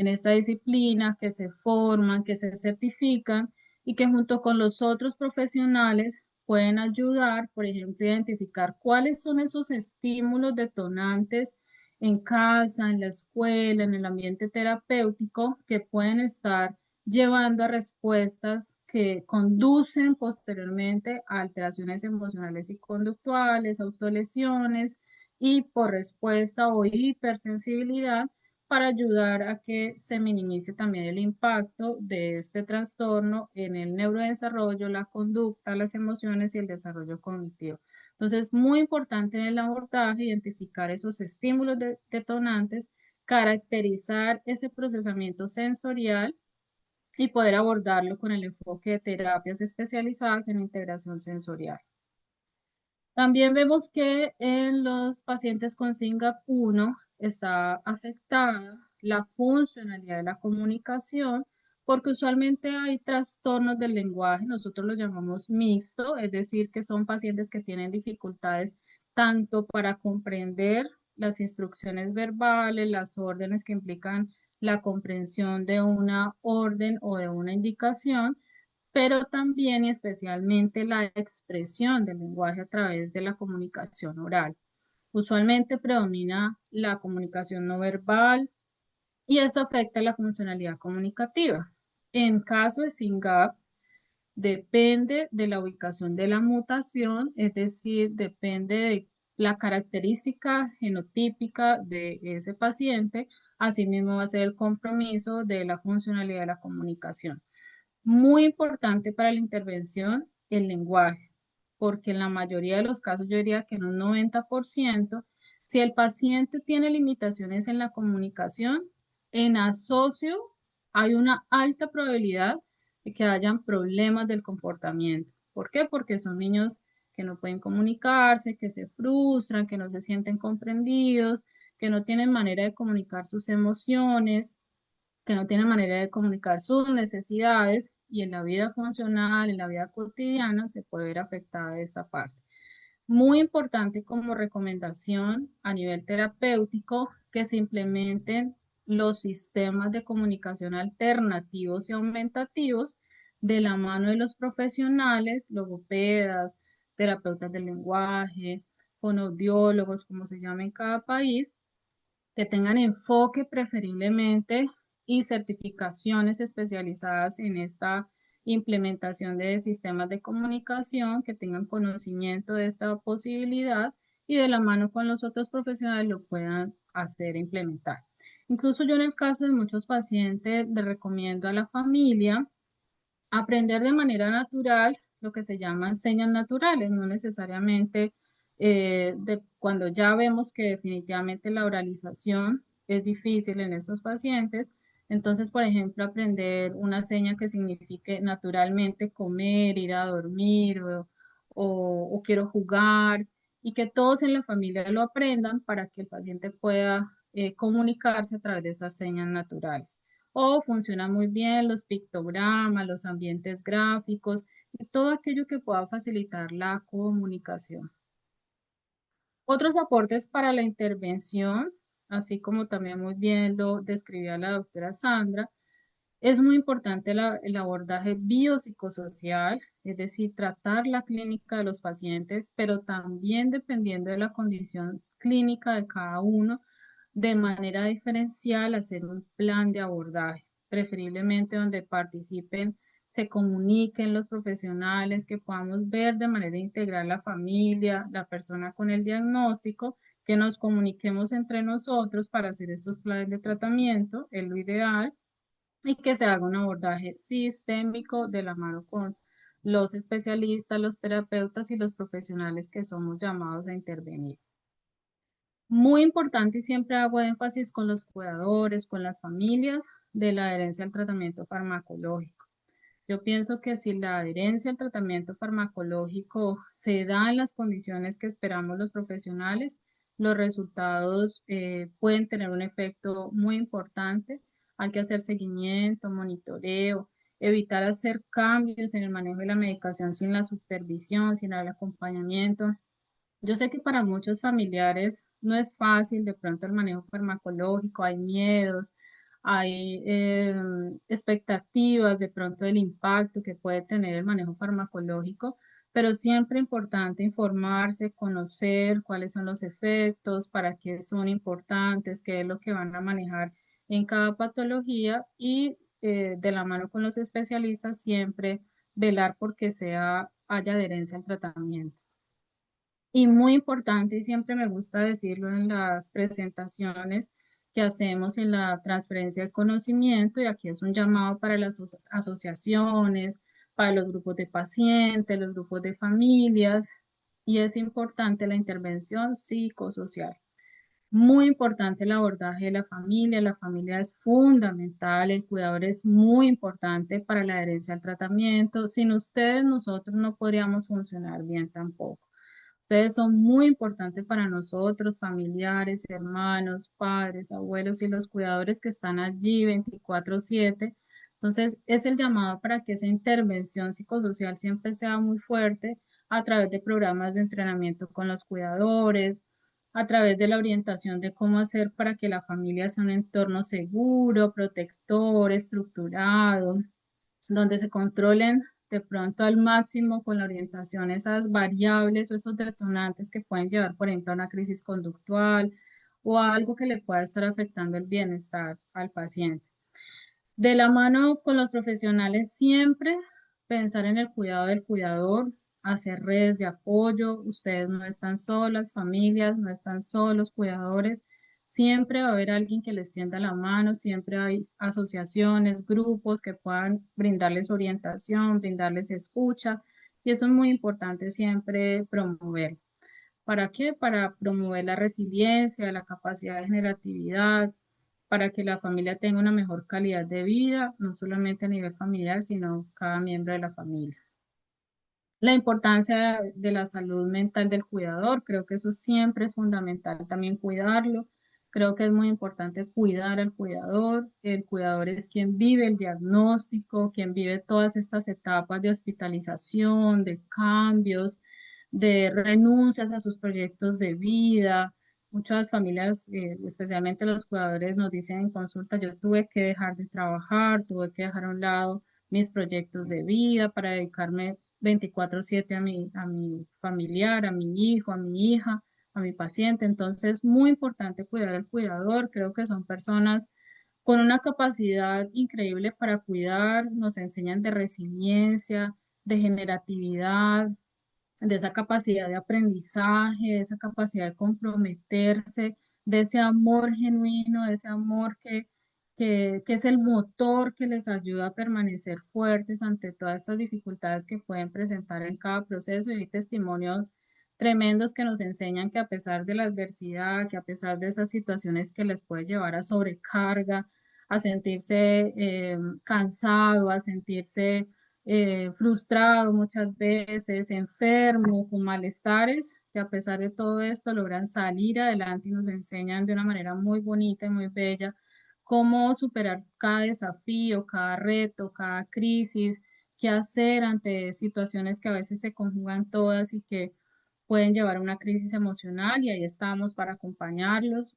esta disciplina, que se forman, que se certifican y que junto con los otros profesionales pueden ayudar, por ejemplo, a identificar cuáles son esos estímulos detonantes en casa, en la escuela, en el ambiente terapéutico, que pueden estar llevando a respuestas que conducen posteriormente a alteraciones emocionales y conductuales, autolesiones y por respuesta o hipersensibilidad para ayudar a que se minimice también el impacto de este trastorno en el neurodesarrollo, la conducta, las emociones y el desarrollo cognitivo. Entonces, muy importante en el abordaje identificar esos estímulos detonantes, caracterizar ese procesamiento sensorial y poder abordarlo con el enfoque de terapias especializadas en integración sensorial. También vemos que en los pacientes con SYNGAP1 está afectada la funcionalidad de la comunicación porque usualmente hay trastornos del lenguaje, nosotros los llamamos mixto, es decir, que son pacientes que tienen dificultades tanto para comprender las instrucciones verbales, las órdenes que implican la comprensión de una orden o de una indicación, pero también y especialmente la expresión del lenguaje a través de la comunicación oral. Usualmente predomina la comunicación no verbal y eso afecta la funcionalidad comunicativa. En caso de SYNGAP, depende de la ubicación de la mutación, es decir, depende de la característica genotípica de ese paciente, asimismo va a ser el compromiso de la funcionalidad de la comunicación. Muy importante para la intervención, el lenguaje, porque en la mayoría de los casos, yo diría que en un 90%, si el paciente tiene limitaciones en la comunicación, en asocio hay una alta probabilidad de que hayan problemas del comportamiento. ¿Por qué? Porque son niños que no pueden comunicarse, que se frustran, que no se sienten comprendidos, que no tienen manera de comunicar sus emociones, que no tienen manera de comunicar sus necesidades y en la vida funcional, en la vida cotidiana, se puede ver afectada esta parte. Muy importante como recomendación a nivel terapéutico que se implementen los sistemas de comunicación alternativos y aumentativos de la mano de los profesionales, logopedas, terapeutas del lenguaje, fonoaudiólogos, como se llama en cada país, que tengan enfoque preferiblemente y certificaciones especializadas en esta implementación de sistemas de comunicación, que tengan conocimiento de esta posibilidad y de la mano con los otros profesionales lo puedan hacer e implementar. Incluso yo en el caso de muchos pacientes le recomiendo a la familia aprender de manera natural lo que se llaman señas naturales, no necesariamente cuando ya vemos que definitivamente la oralización es difícil en estos pacientes. Entonces, por ejemplo, aprender una seña que signifique naturalmente comer, ir a dormir o quiero jugar y que todos en la familia lo aprendan para que el paciente pueda comunicarse a través de esas señas naturales. O funciona muy bien los pictogramas, los ambientes gráficos y todo aquello que pueda facilitar la comunicación. Otros aportes para la intervención, así como también muy bien lo describía la doctora Sandra, es muy importante el abordaje biopsicosocial, es decir, tratar la clínica de los pacientes, pero también dependiendo de la condición clínica de cada uno, de manera diferencial hacer un plan de abordaje, preferiblemente donde participen, se comuniquen los profesionales, que podamos ver de manera integral la familia, la persona con el diagnóstico, que nos comuniquemos entre nosotros para hacer estos planes de tratamiento, es lo ideal y que se haga un abordaje sistémico de la mano con los especialistas, los terapeutas y los profesionales que somos llamados a intervenir. Muy importante y siempre hago énfasis con los cuidadores, con las familias de la adherencia al tratamiento farmacológico. Yo pienso que si la adherencia al tratamiento farmacológico se da en las condiciones que esperamos los profesionales, los resultados pueden tener un efecto muy importante. Hay que hacer seguimiento, monitoreo, evitar hacer cambios en el manejo de la medicación sin la supervisión, sin el acompañamiento. Yo sé que para muchos familiares no es fácil de pronto el manejo farmacológico, hay miedos, hay expectativas de pronto del impacto que puede tener el manejo farmacológico, pero siempre importante informarse, conocer cuáles son los efectos, para qué son importantes, qué es lo que van a manejar en cada patología y de la mano con los especialistas siempre velar porque haya adherencia al tratamiento. Y muy importante, y siempre me gusta decirlo en las presentaciones que hacemos en la transferencia de conocimiento, y aquí es un llamado para las asociaciones, para los grupos de pacientes, los grupos de familias, y es importante la intervención psicosocial. Muy importante el abordaje de la familia es fundamental, el cuidador es muy importante para la adherencia al tratamiento. Sin ustedes nosotros no podríamos funcionar bien tampoco. Ustedes son muy importantes para nosotros, familiares, hermanos, padres, abuelos y los cuidadores que están allí 24/7. Entonces, es el llamado para que esa intervención psicosocial siempre sea muy fuerte a través de programas de entrenamiento con los cuidadores, a través de la orientación de cómo hacer para que la familia sea un entorno seguro, protector, estructurado, donde se controlen de pronto al máximo con la orientación esas variables o esos detonantes que pueden llevar, por ejemplo, a una crisis conductual o a algo que le pueda estar afectando el bienestar al paciente. De la mano con los profesionales, siempre pensar en el cuidado del cuidador, hacer redes de apoyo. Ustedes no están solas, familias, no están solos, cuidadores. Siempre va a haber alguien que les tienda la mano, siempre hay asociaciones, grupos que puedan brindarles orientación, brindarles escucha. Y eso es muy importante siempre promover. ¿Para qué? Para promover la resiliencia, la capacidad de generatividad, para que la familia tenga una mejor calidad de vida, no solamente a nivel familiar, sino cada miembro de la familia. La importancia de la salud mental del cuidador, creo que eso siempre es fundamental, también cuidarlo. Creo que es muy importante cuidar al cuidador. El cuidador es quien vive el diagnóstico, quien vive todas estas etapas de hospitalización, de cambios, de renuncias a sus proyectos de vida. Muchas familias, especialmente los cuidadores, nos dicen en consulta, yo tuve que dejar de trabajar, tuve que dejar a un lado mis proyectos de vida para dedicarme 24/7 a mi familiar, a mi hijo, a mi hija, a mi paciente. Entonces, muy importante cuidar al cuidador. Creo que son personas con una capacidad increíble para cuidar, nos enseñan de resiliencia, de generatividad, de esa capacidad de aprendizaje, de esa capacidad de comprometerse, de ese amor genuino, de ese amor que es el motor que les ayuda a permanecer fuertes ante todas estas dificultades que pueden presentar en cada proceso. Y hay testimonios tremendos que nos enseñan que a pesar de la adversidad, que a pesar de esas situaciones que les puede llevar a sobrecarga, a sentirse cansado, a sentirse frustrado muchas veces, enfermo, con malestares, que a pesar de todo esto logran salir adelante y nos enseñan de una manera muy bonita y muy bella cómo superar cada desafío, cada reto, cada crisis, qué hacer ante situaciones que a veces se conjugan todas y que pueden llevar a una crisis emocional, y ahí estamos para acompañarlos,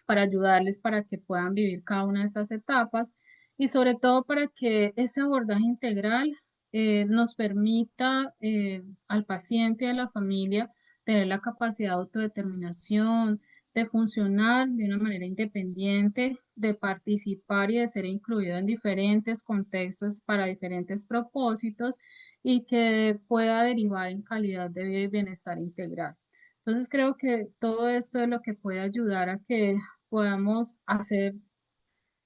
para ayudarles para que puedan vivir cada una de estas etapas y sobre todo para que ese abordaje integral nos permita al paciente y a la familia tener la capacidad de autodeterminación, de funcionar de una manera independiente, de participar y de ser incluido en diferentes contextos para diferentes propósitos y que pueda derivar en calidad de vida y bienestar integral. Entonces creo que todo esto es lo que puede ayudar a que podamos hacer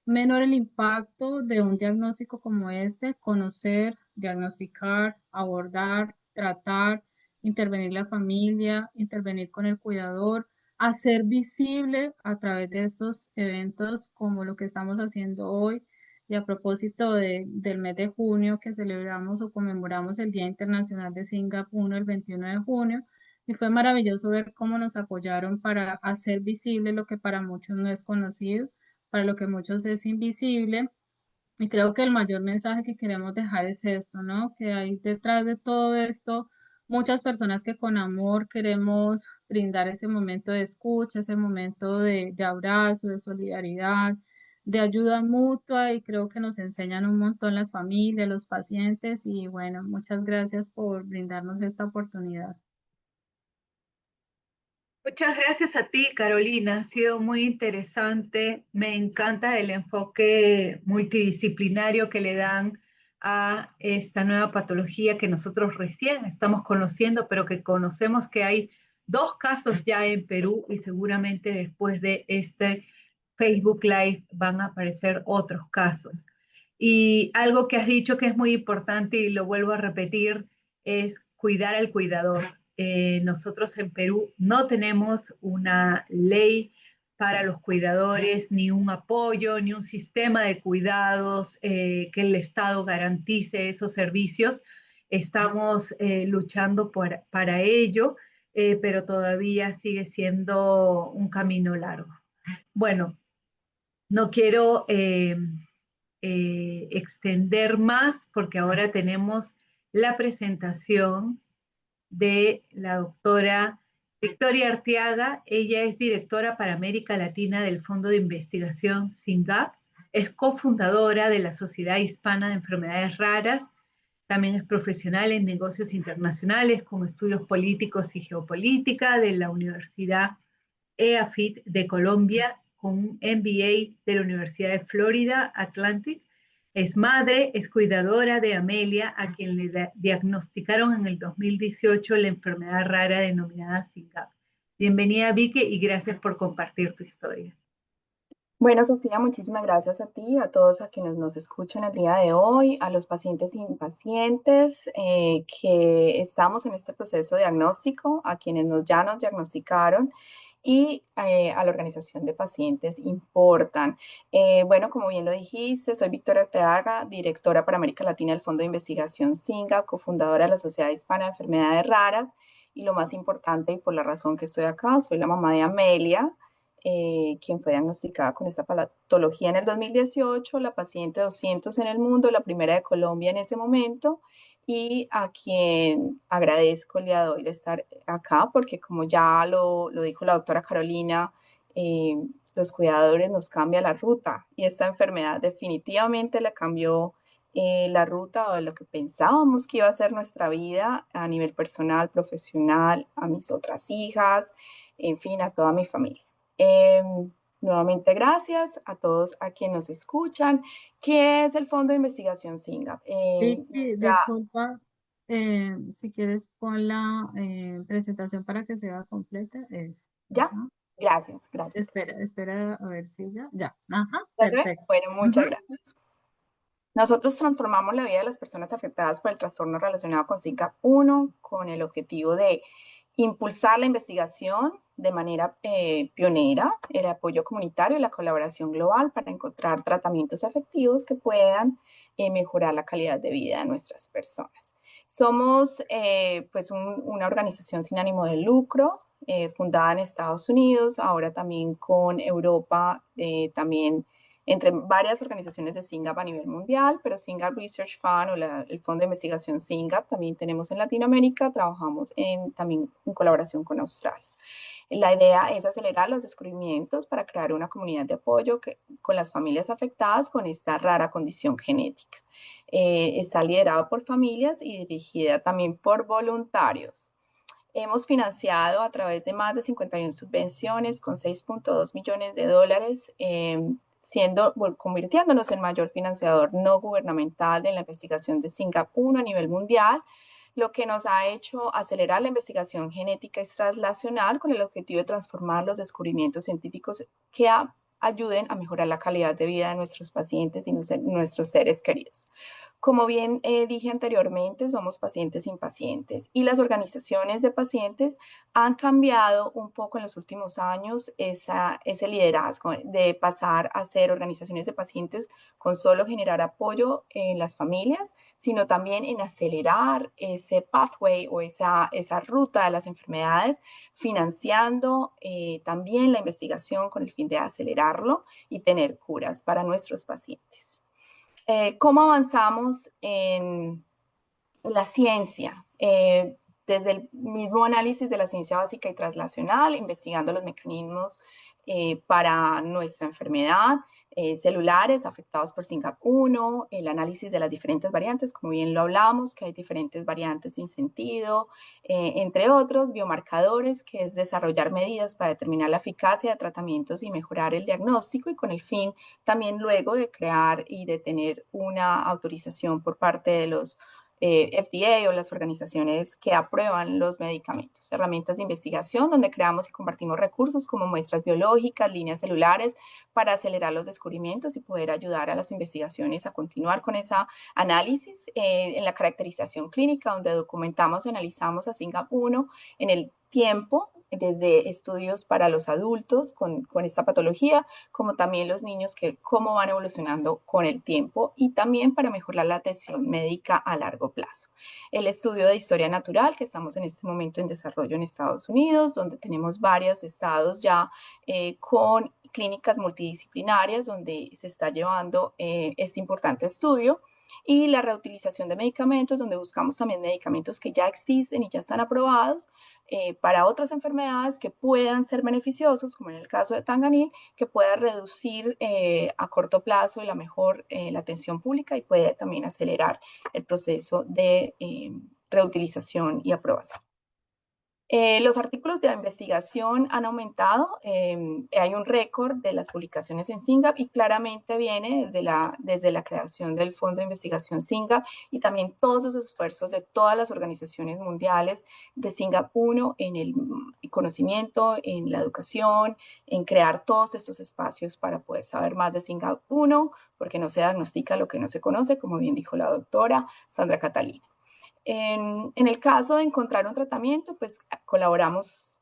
menor el impacto de un diagnóstico como este, conocer, diagnosticar, abordar, tratar, intervenir la familia, intervenir con el cuidador, hacer visible a través de estos eventos como lo que estamos haciendo hoy. Y a propósito del mes de junio que celebramos o conmemoramos el Día Internacional de Singapur el 21 de junio, y fue maravilloso ver cómo nos apoyaron para hacer visible lo que para muchos no es conocido, para lo que muchos es invisible. Y creo que el mayor mensaje que queremos dejar es esto, ¿no? Que hay detrás de todo esto muchas personas que con amor queremos brindar ese momento de escucha, ese momento de abrazo, de solidaridad, de ayuda mutua y creo que nos enseñan un montón las familias, los pacientes y bueno, muchas gracias por brindarnos esta oportunidad. Muchas gracias a ti, Carolina. Ha sido muy interesante. Me encanta el enfoque multidisciplinario que le dan a esta nueva patología que nosotros recién estamos conociendo, pero que conocemos que hay dos casos ya en Perú y seguramente después de este Facebook Live van a aparecer otros casos. Y algo que has dicho que es muy importante y lo vuelvo a repetir es cuidar al cuidador. Nosotros en Perú no tenemos una ley para los cuidadores, ni un apoyo, ni un sistema de cuidados que el Estado garantice esos servicios. Estamos luchando para ello, pero todavía sigue siendo un camino largo. Bueno, no quiero extender más porque ahora tenemos la presentación de la doctora Victoria Arteaga. Ella es directora para América Latina del Fondo de Investigación SINGAP, es cofundadora de la Sociedad Hispana de Enfermedades Raras, también es profesional en negocios internacionales con estudios políticos y geopolítica de la Universidad EAFIT de Colombia, con un MBA de la Universidad de Florida Atlantic. Es madre, es cuidadora de Amelia, a quien le diagnosticaron en el 2018 la enfermedad rara denominada SINGAP. Bienvenida, Vicky, y gracias por compartir tu historia. Bueno, Sofía, muchísimas gracias a ti, a todos a quienes nos escuchan el día de hoy, a los pacientes y impacientes que estamos en este proceso diagnóstico, a quienes ya nos diagnosticaron y a la organización de pacientes Importan. Bueno, como bien lo dijiste, soy Victoria Arteaga, directora para América Latina del Fondo de Investigación SINGAP, cofundadora de la Sociedad Hispana de Enfermedades Raras y lo más importante y por la razón que estoy acá, soy la mamá de Amelia, quien fue diagnosticada con esta patología en el 2018, la paciente 200 en el mundo, la primera de Colombia en ese momento, y a quien agradezco el día de hoy de estar acá, porque como ya lo dijo la doctora Carolina, los cuidadores nos cambian la ruta, y esta enfermedad definitivamente le cambió la ruta o lo que pensábamos que iba a ser nuestra vida a nivel personal, profesional, a mis otras hijas, en fin, a toda mi familia. Nuevamente, gracias a todos a quienes nos escuchan. ¿Qué es el Fondo de Investigación SINGAP? Vicky, disculpa, si quieres pon la presentación para que sea completa. ¿Ya? Ajá. Gracias, gracias. Espera a ver si ya. Ajá, ¿Ya se ve? perfecto. Bueno, muchas gracias. Nosotros transformamos la vida de las personas afectadas por el trastorno relacionado con SINGAP 1 con el objetivo de impulsar la investigación de manera pionera, el apoyo comunitario y la colaboración global para encontrar tratamientos efectivos que puedan mejorar la calidad de vida de nuestras personas. Somos pues una organización sin ánimo de lucro, fundada en Estados Unidos, ahora también con Europa, también entre varias organizaciones de SINGAP a nivel mundial, pero SINGAP Research Fund o el Fondo de Investigación SINGAP también tenemos en Latinoamérica, trabajamos también en colaboración con Australia. La idea es acelerar los descubrimientos para crear una comunidad de apoyo con las familias afectadas con esta rara condición genética. Está liderado por familias y dirigida también por voluntarios. Hemos financiado a través de más de 51 subvenciones con $6.2 millones, convirtiéndonos en el mayor financiador no gubernamental de la investigación de SINGAP 1 a nivel mundial, lo que nos ha hecho acelerar la investigación genética y translacional con el objetivo de transformar los descubrimientos científicos que ayuden a mejorar la calidad de vida de nuestros pacientes y nuestros seres queridos. Como bien dije anteriormente, somos pacientes impacientes y las organizaciones de pacientes han cambiado un poco en los últimos años ese liderazgo de pasar a ser organizaciones de pacientes con solo generar apoyo en las familias, sino también en acelerar ese pathway o esa ruta de las enfermedades, financiando también la investigación con el fin de acelerarlo y tener curas para nuestros pacientes. ¿Cómo avanzamos en la ciencia? Desde el mismo análisis de la ciencia básica y translacional, investigando los mecanismos para nuestra enfermedad, celulares afectados por SYNGAP1, el análisis de las diferentes variantes, como bien lo hablamos, que hay diferentes variantes sin sentido, entre otros, biomarcadores, que es desarrollar medidas para determinar la eficacia de tratamientos y mejorar el diagnóstico, y con el fin también luego de crear y de tener una autorización por parte de los FDA o las organizaciones que aprueban los medicamentos. Herramientas de investigación donde creamos y compartimos recursos como muestras biológicas, líneas celulares para acelerar los descubrimientos y poder ayudar a las investigaciones a continuar con ese análisis. En la caracterización clínica donde documentamos y analizamos a SYNGAP1 en el tiempo, desde estudios para los adultos con esta patología, como también los niños, que cómo van evolucionando con el tiempo, y también para mejorar la atención médica a largo plazo. El estudio de historia natural, que estamos en este momento en desarrollo en Estados Unidos, donde tenemos varios estados ya con clínicas multidisciplinarias, donde se está llevando este importante estudio. Y la reutilización de medicamentos, donde buscamos también medicamentos que ya existen y ya están aprobados para otras enfermedades que puedan ser beneficiosos, como en el caso de Tanganil, que pueda reducir a corto plazo la atención pública y puede también acelerar el proceso de reutilización y aprobación. Los artículos de investigación han aumentado, hay un récord de las publicaciones en SYNGAP y claramente viene desde la creación del Fondo de Investigación SYNGAP y también todos los esfuerzos de todas las organizaciones mundiales de SYNGAP1 en el conocimiento, en la educación, en crear todos estos espacios para poder saber más de SYNGAP1, porque no se diagnostica lo que no se conoce, como bien dijo la doctora Sandra Catalina. En el caso de encontrar un tratamiento, pues colaboramos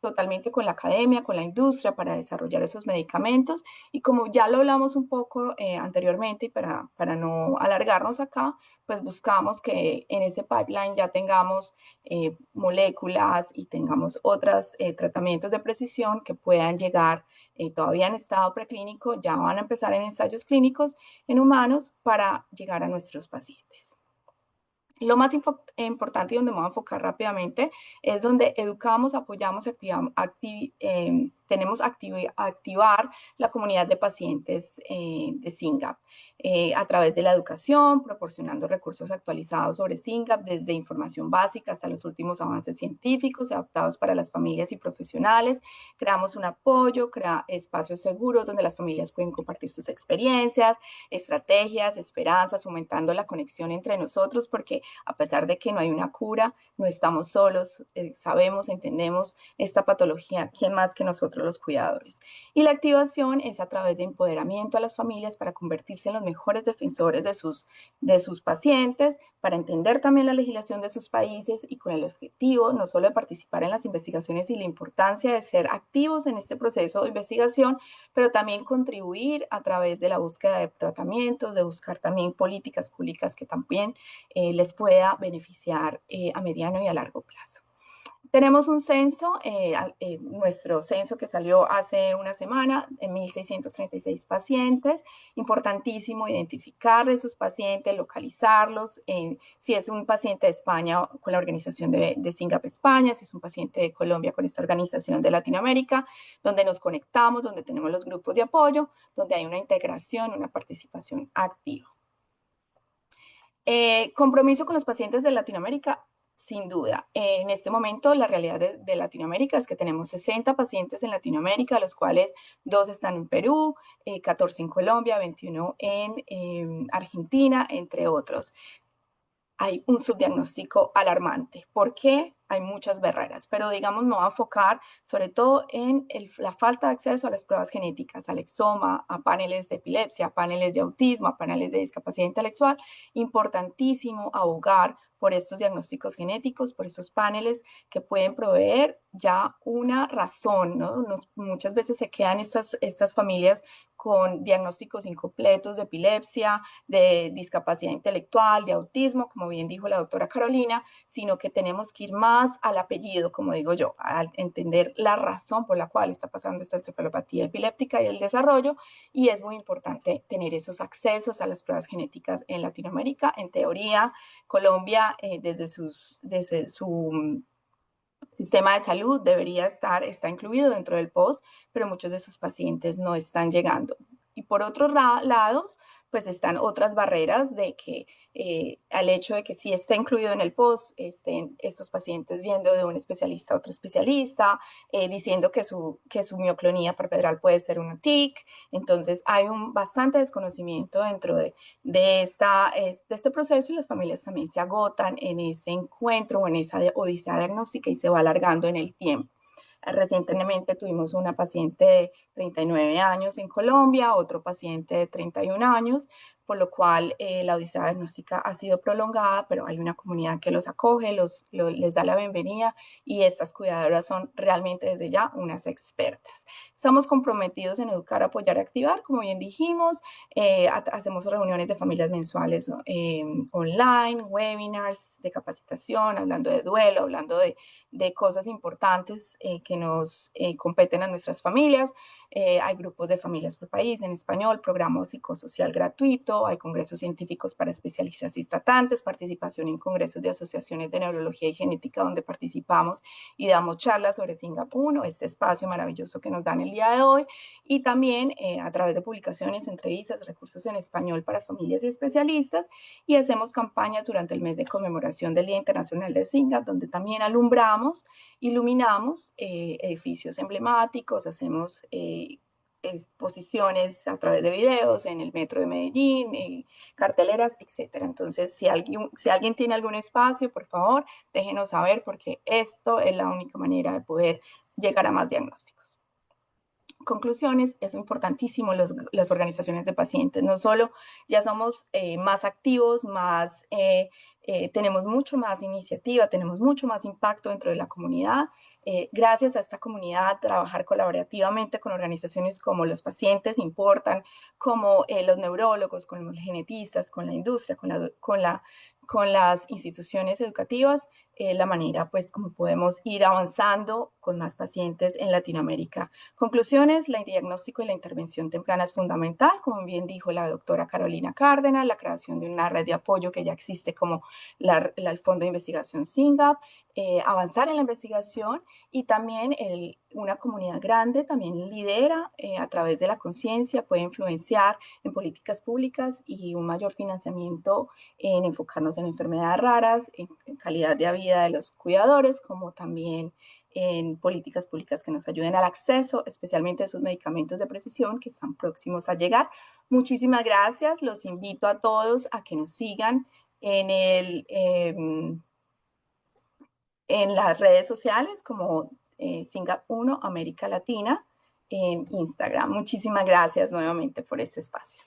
totalmente con la academia, con la industria para desarrollar esos medicamentos, y como ya lo hablamos un poco anteriormente, y para no alargarnos acá, pues buscamos que en ese pipeline ya tengamos moléculas y tengamos otros tratamientos de precisión que puedan llegar todavía en estado preclínico, ya van a empezar en ensayos clínicos en humanos para llegar a nuestros pacientes. Lo más importante y donde me voy a enfocar rápidamente es donde educamos, apoyamos, tenemos activar la comunidad de pacientes de SYNGAP a través de la educación, proporcionando recursos actualizados sobre SYNGAP, desde información básica hasta los últimos avances científicos adaptados para las familias y profesionales. Creamos un apoyo, espacios seguros donde las familias pueden compartir sus experiencias, estrategias, esperanzas, fomentando la conexión entre nosotros, porque a pesar de que no hay una cura, no estamos solos, sabemos, entendemos esta patología, ¿quién más que nosotros los cuidadores? Y la activación es a través de empoderamiento a las familias para convertirse en los mejores defensores de sus pacientes, para entender también la legislación de sus países y con el objetivo no solo de participar en las investigaciones y la importancia de ser activos en este proceso de investigación, pero también contribuir a través de la búsqueda de tratamientos, de buscar también políticas públicas que también les pueda beneficiar a mediano y a largo plazo. Tenemos un censo, nuestro censo que salió hace una semana, en 1.636 pacientes. Importantísimo identificar a esos pacientes, localizarlos. Si es un paciente de España, con la organización de SYNGAP España, si es un paciente de Colombia, con esta organización de Latinoamérica, donde nos conectamos, donde tenemos los grupos de apoyo, donde hay una integración, una participación activa. Compromiso con los pacientes de Latinoamérica. Sin duda, en este momento la realidad de Latinoamérica es que tenemos 60 pacientes en Latinoamérica, de los cuales 2 están en Perú, 14 en Colombia, 21 en Argentina, entre otros. Hay un subdiagnóstico alarmante. ¿Por qué? Hay muchas barreras, pero digamos me voy a enfocar sobre todo en la falta de acceso a las pruebas genéticas, al exoma, a paneles de epilepsia, a paneles de autismo, a paneles de discapacidad intelectual. Importantísimo abogar por estos diagnósticos genéticos, por estos paneles que pueden proveer ya una razón, ¿no? Muchas veces se quedan estas familias con diagnósticos incompletos de epilepsia, de discapacidad intelectual, de autismo, como bien dijo la doctora Carolina, sino que tenemos que ir más al apellido, como digo yo, al entender la razón por la cual está pasando esta encefalopatía epiléptica y el desarrollo, y es muy importante tener esos accesos a las pruebas genéticas en Latinoamérica. En teoría, Colombia, desde su sistema de salud está incluido dentro del POS, pero muchos de esos pacientes no están llegando. Y por otros lados, pues están otras barreras de que al hecho de que sí está incluido en el post, estén estos pacientes yendo de un especialista a otro especialista, diciendo que su mioclonía parpedral puede ser una TIC. Entonces hay un bastante desconocimiento dentro de este proceso, y las familias también se agotan en ese encuentro o en esa odisea diagnóstica y se va alargando en el tiempo. Recientemente tuvimos una paciente de 39 años en Colombia, otro paciente de 31 años, por lo cual la odisea diagnóstica ha sido prolongada, pero hay una comunidad que los acoge, les da la bienvenida, y estas cuidadoras son realmente desde ya unas expertas. Estamos comprometidos en educar, apoyar y activar, como bien dijimos. Hacemos reuniones de familias mensuales online, webinars de capacitación, hablando de duelo, hablando de cosas importantes que nos competen a nuestras familias. Hay grupos de familias por país en español, programa psicosocial gratuito, hay congresos científicos para especialistas y tratantes, participación en congresos de asociaciones de neurología y genética donde participamos y damos charlas sobre Singapur, este espacio maravilloso que nos dan el día de hoy, y también a través de publicaciones, entrevistas, recursos en español para familias y especialistas, y hacemos campañas durante el mes de conmemoración del Día Internacional de Singapur, donde también alumbramos, iluminamos edificios emblemáticos, hacemos exposiciones a través de videos en el metro de Medellín, carteleras, etcétera. Entonces, si alguien tiene algún espacio, por favor, déjenos saber, porque esto es la única manera de poder llegar a más diagnósticos. Conclusiones, es importantísimo las organizaciones de pacientes. No solo ya somos más activos, tenemos mucho más iniciativa, tenemos mucho más impacto dentro de la comunidad. Gracias a esta comunidad, trabajar colaborativamente con organizaciones como Los Pacientes Importan, como los neurólogos, con los genetistas, con la industria, con las instituciones educativas, la manera pues como podemos ir avanzando con más pacientes en Latinoamérica. Conclusiones, el diagnóstico y la intervención temprana es fundamental, como bien dijo la doctora Carolina Cárdenas, la creación de una red de apoyo que ya existe como el Fondo de Investigación SINGAP, avanzar en la investigación, y también una comunidad grande también lidera a través de la conciencia, puede influenciar en políticas públicas y un mayor financiamiento en enfocarnos en enfermedades raras, en calidad de vida de los cuidadores, como también en políticas públicas que nos ayuden al acceso, especialmente a esos medicamentos de precisión que están próximos a llegar. Muchísimas gracias, los invito a todos a que nos sigan en las redes sociales como Singapur América Latina en Instagram. Muchísimas gracias nuevamente por este espacio.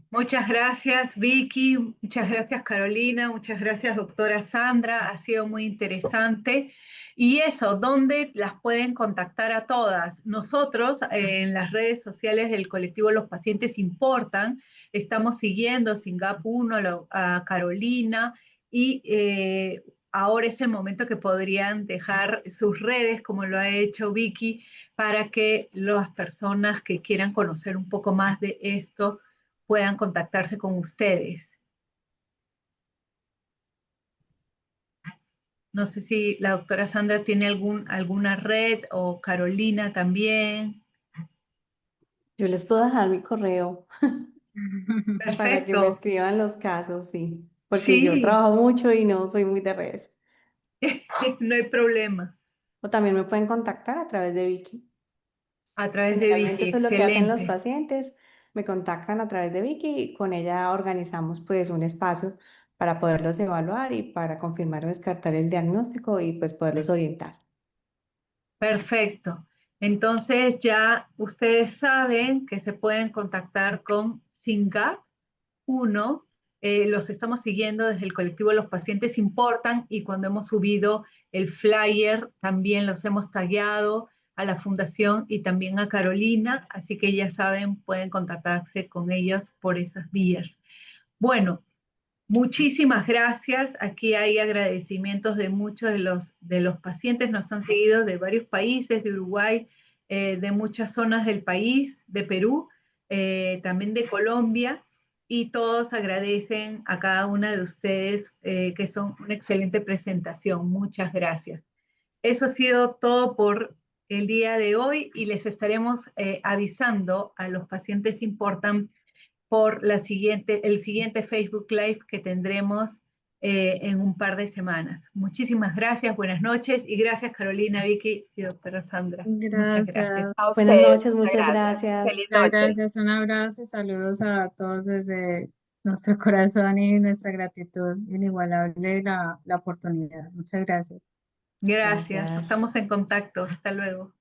Muchas gracias, Vicky. Muchas gracias, Carolina. Muchas gracias, doctora Sandra. Ha sido muy interesante. Y eso, ¿dónde las pueden contactar a todas? Nosotros en las redes sociales del colectivo Los Pacientes Importan, estamos siguiendo Singapur 1, a Carolina, y ahora es el momento que podrían dejar sus redes, como lo ha hecho Vicky, para que las personas que quieran conocer un poco más de esto puedan contactarse con ustedes. No sé si la doctora Sandra tiene alguna red, o Carolina también. Yo les puedo dejar mi correo para que me Perfecto. escriban los casos, sí, porque yo Sí, trabajo mucho y no soy muy de redes. no hay problema. O también me pueden contactar a través de Vicky. A través de Generalmente Vicky, eso es lo que hacen los excelente. pacientes, me contactan a través de Vicky y con ella organizamos pues un espacio para poderlos evaluar y para confirmar o descartar el diagnóstico y pues poderlos orientar. Perfecto. Entonces ya ustedes saben que se pueden contactar con SINGAP 1. Los estamos siguiendo desde el colectivo Los Pacientes Importan, y cuando hemos subido el flyer también los hemos tagueado a la fundación y también a Carolina, así que ya saben, pueden contactarse con ellos por esas vías. Bueno, muchísimas gracias. Aquí hay agradecimientos de muchos de los pacientes. Nos han seguido de varios países, de Uruguay, de muchas zonas del país, de Perú, también de Colombia, y todos agradecen a cada una de ustedes que son una excelente presentación. Muchas gracias. Eso ha sido todo por el día de hoy y les estaremos avisando a los pacientes Important por el siguiente Facebook Live que tendremos en un par de semanas. Muchísimas gracias, buenas noches y gracias Carolina, Vicky y doctora Sandra. Muchas gracias. Gracias. A Buenas ustedes, noches, muchas muchas gracias. gracias. Feliz Muchas noche. gracias, un abrazo y saludos a todos desde nuestro corazón y nuestra gratitud inigualable la oportunidad. Muchas gracias. Gracias, Gracias. estamos en contacto. Hasta luego.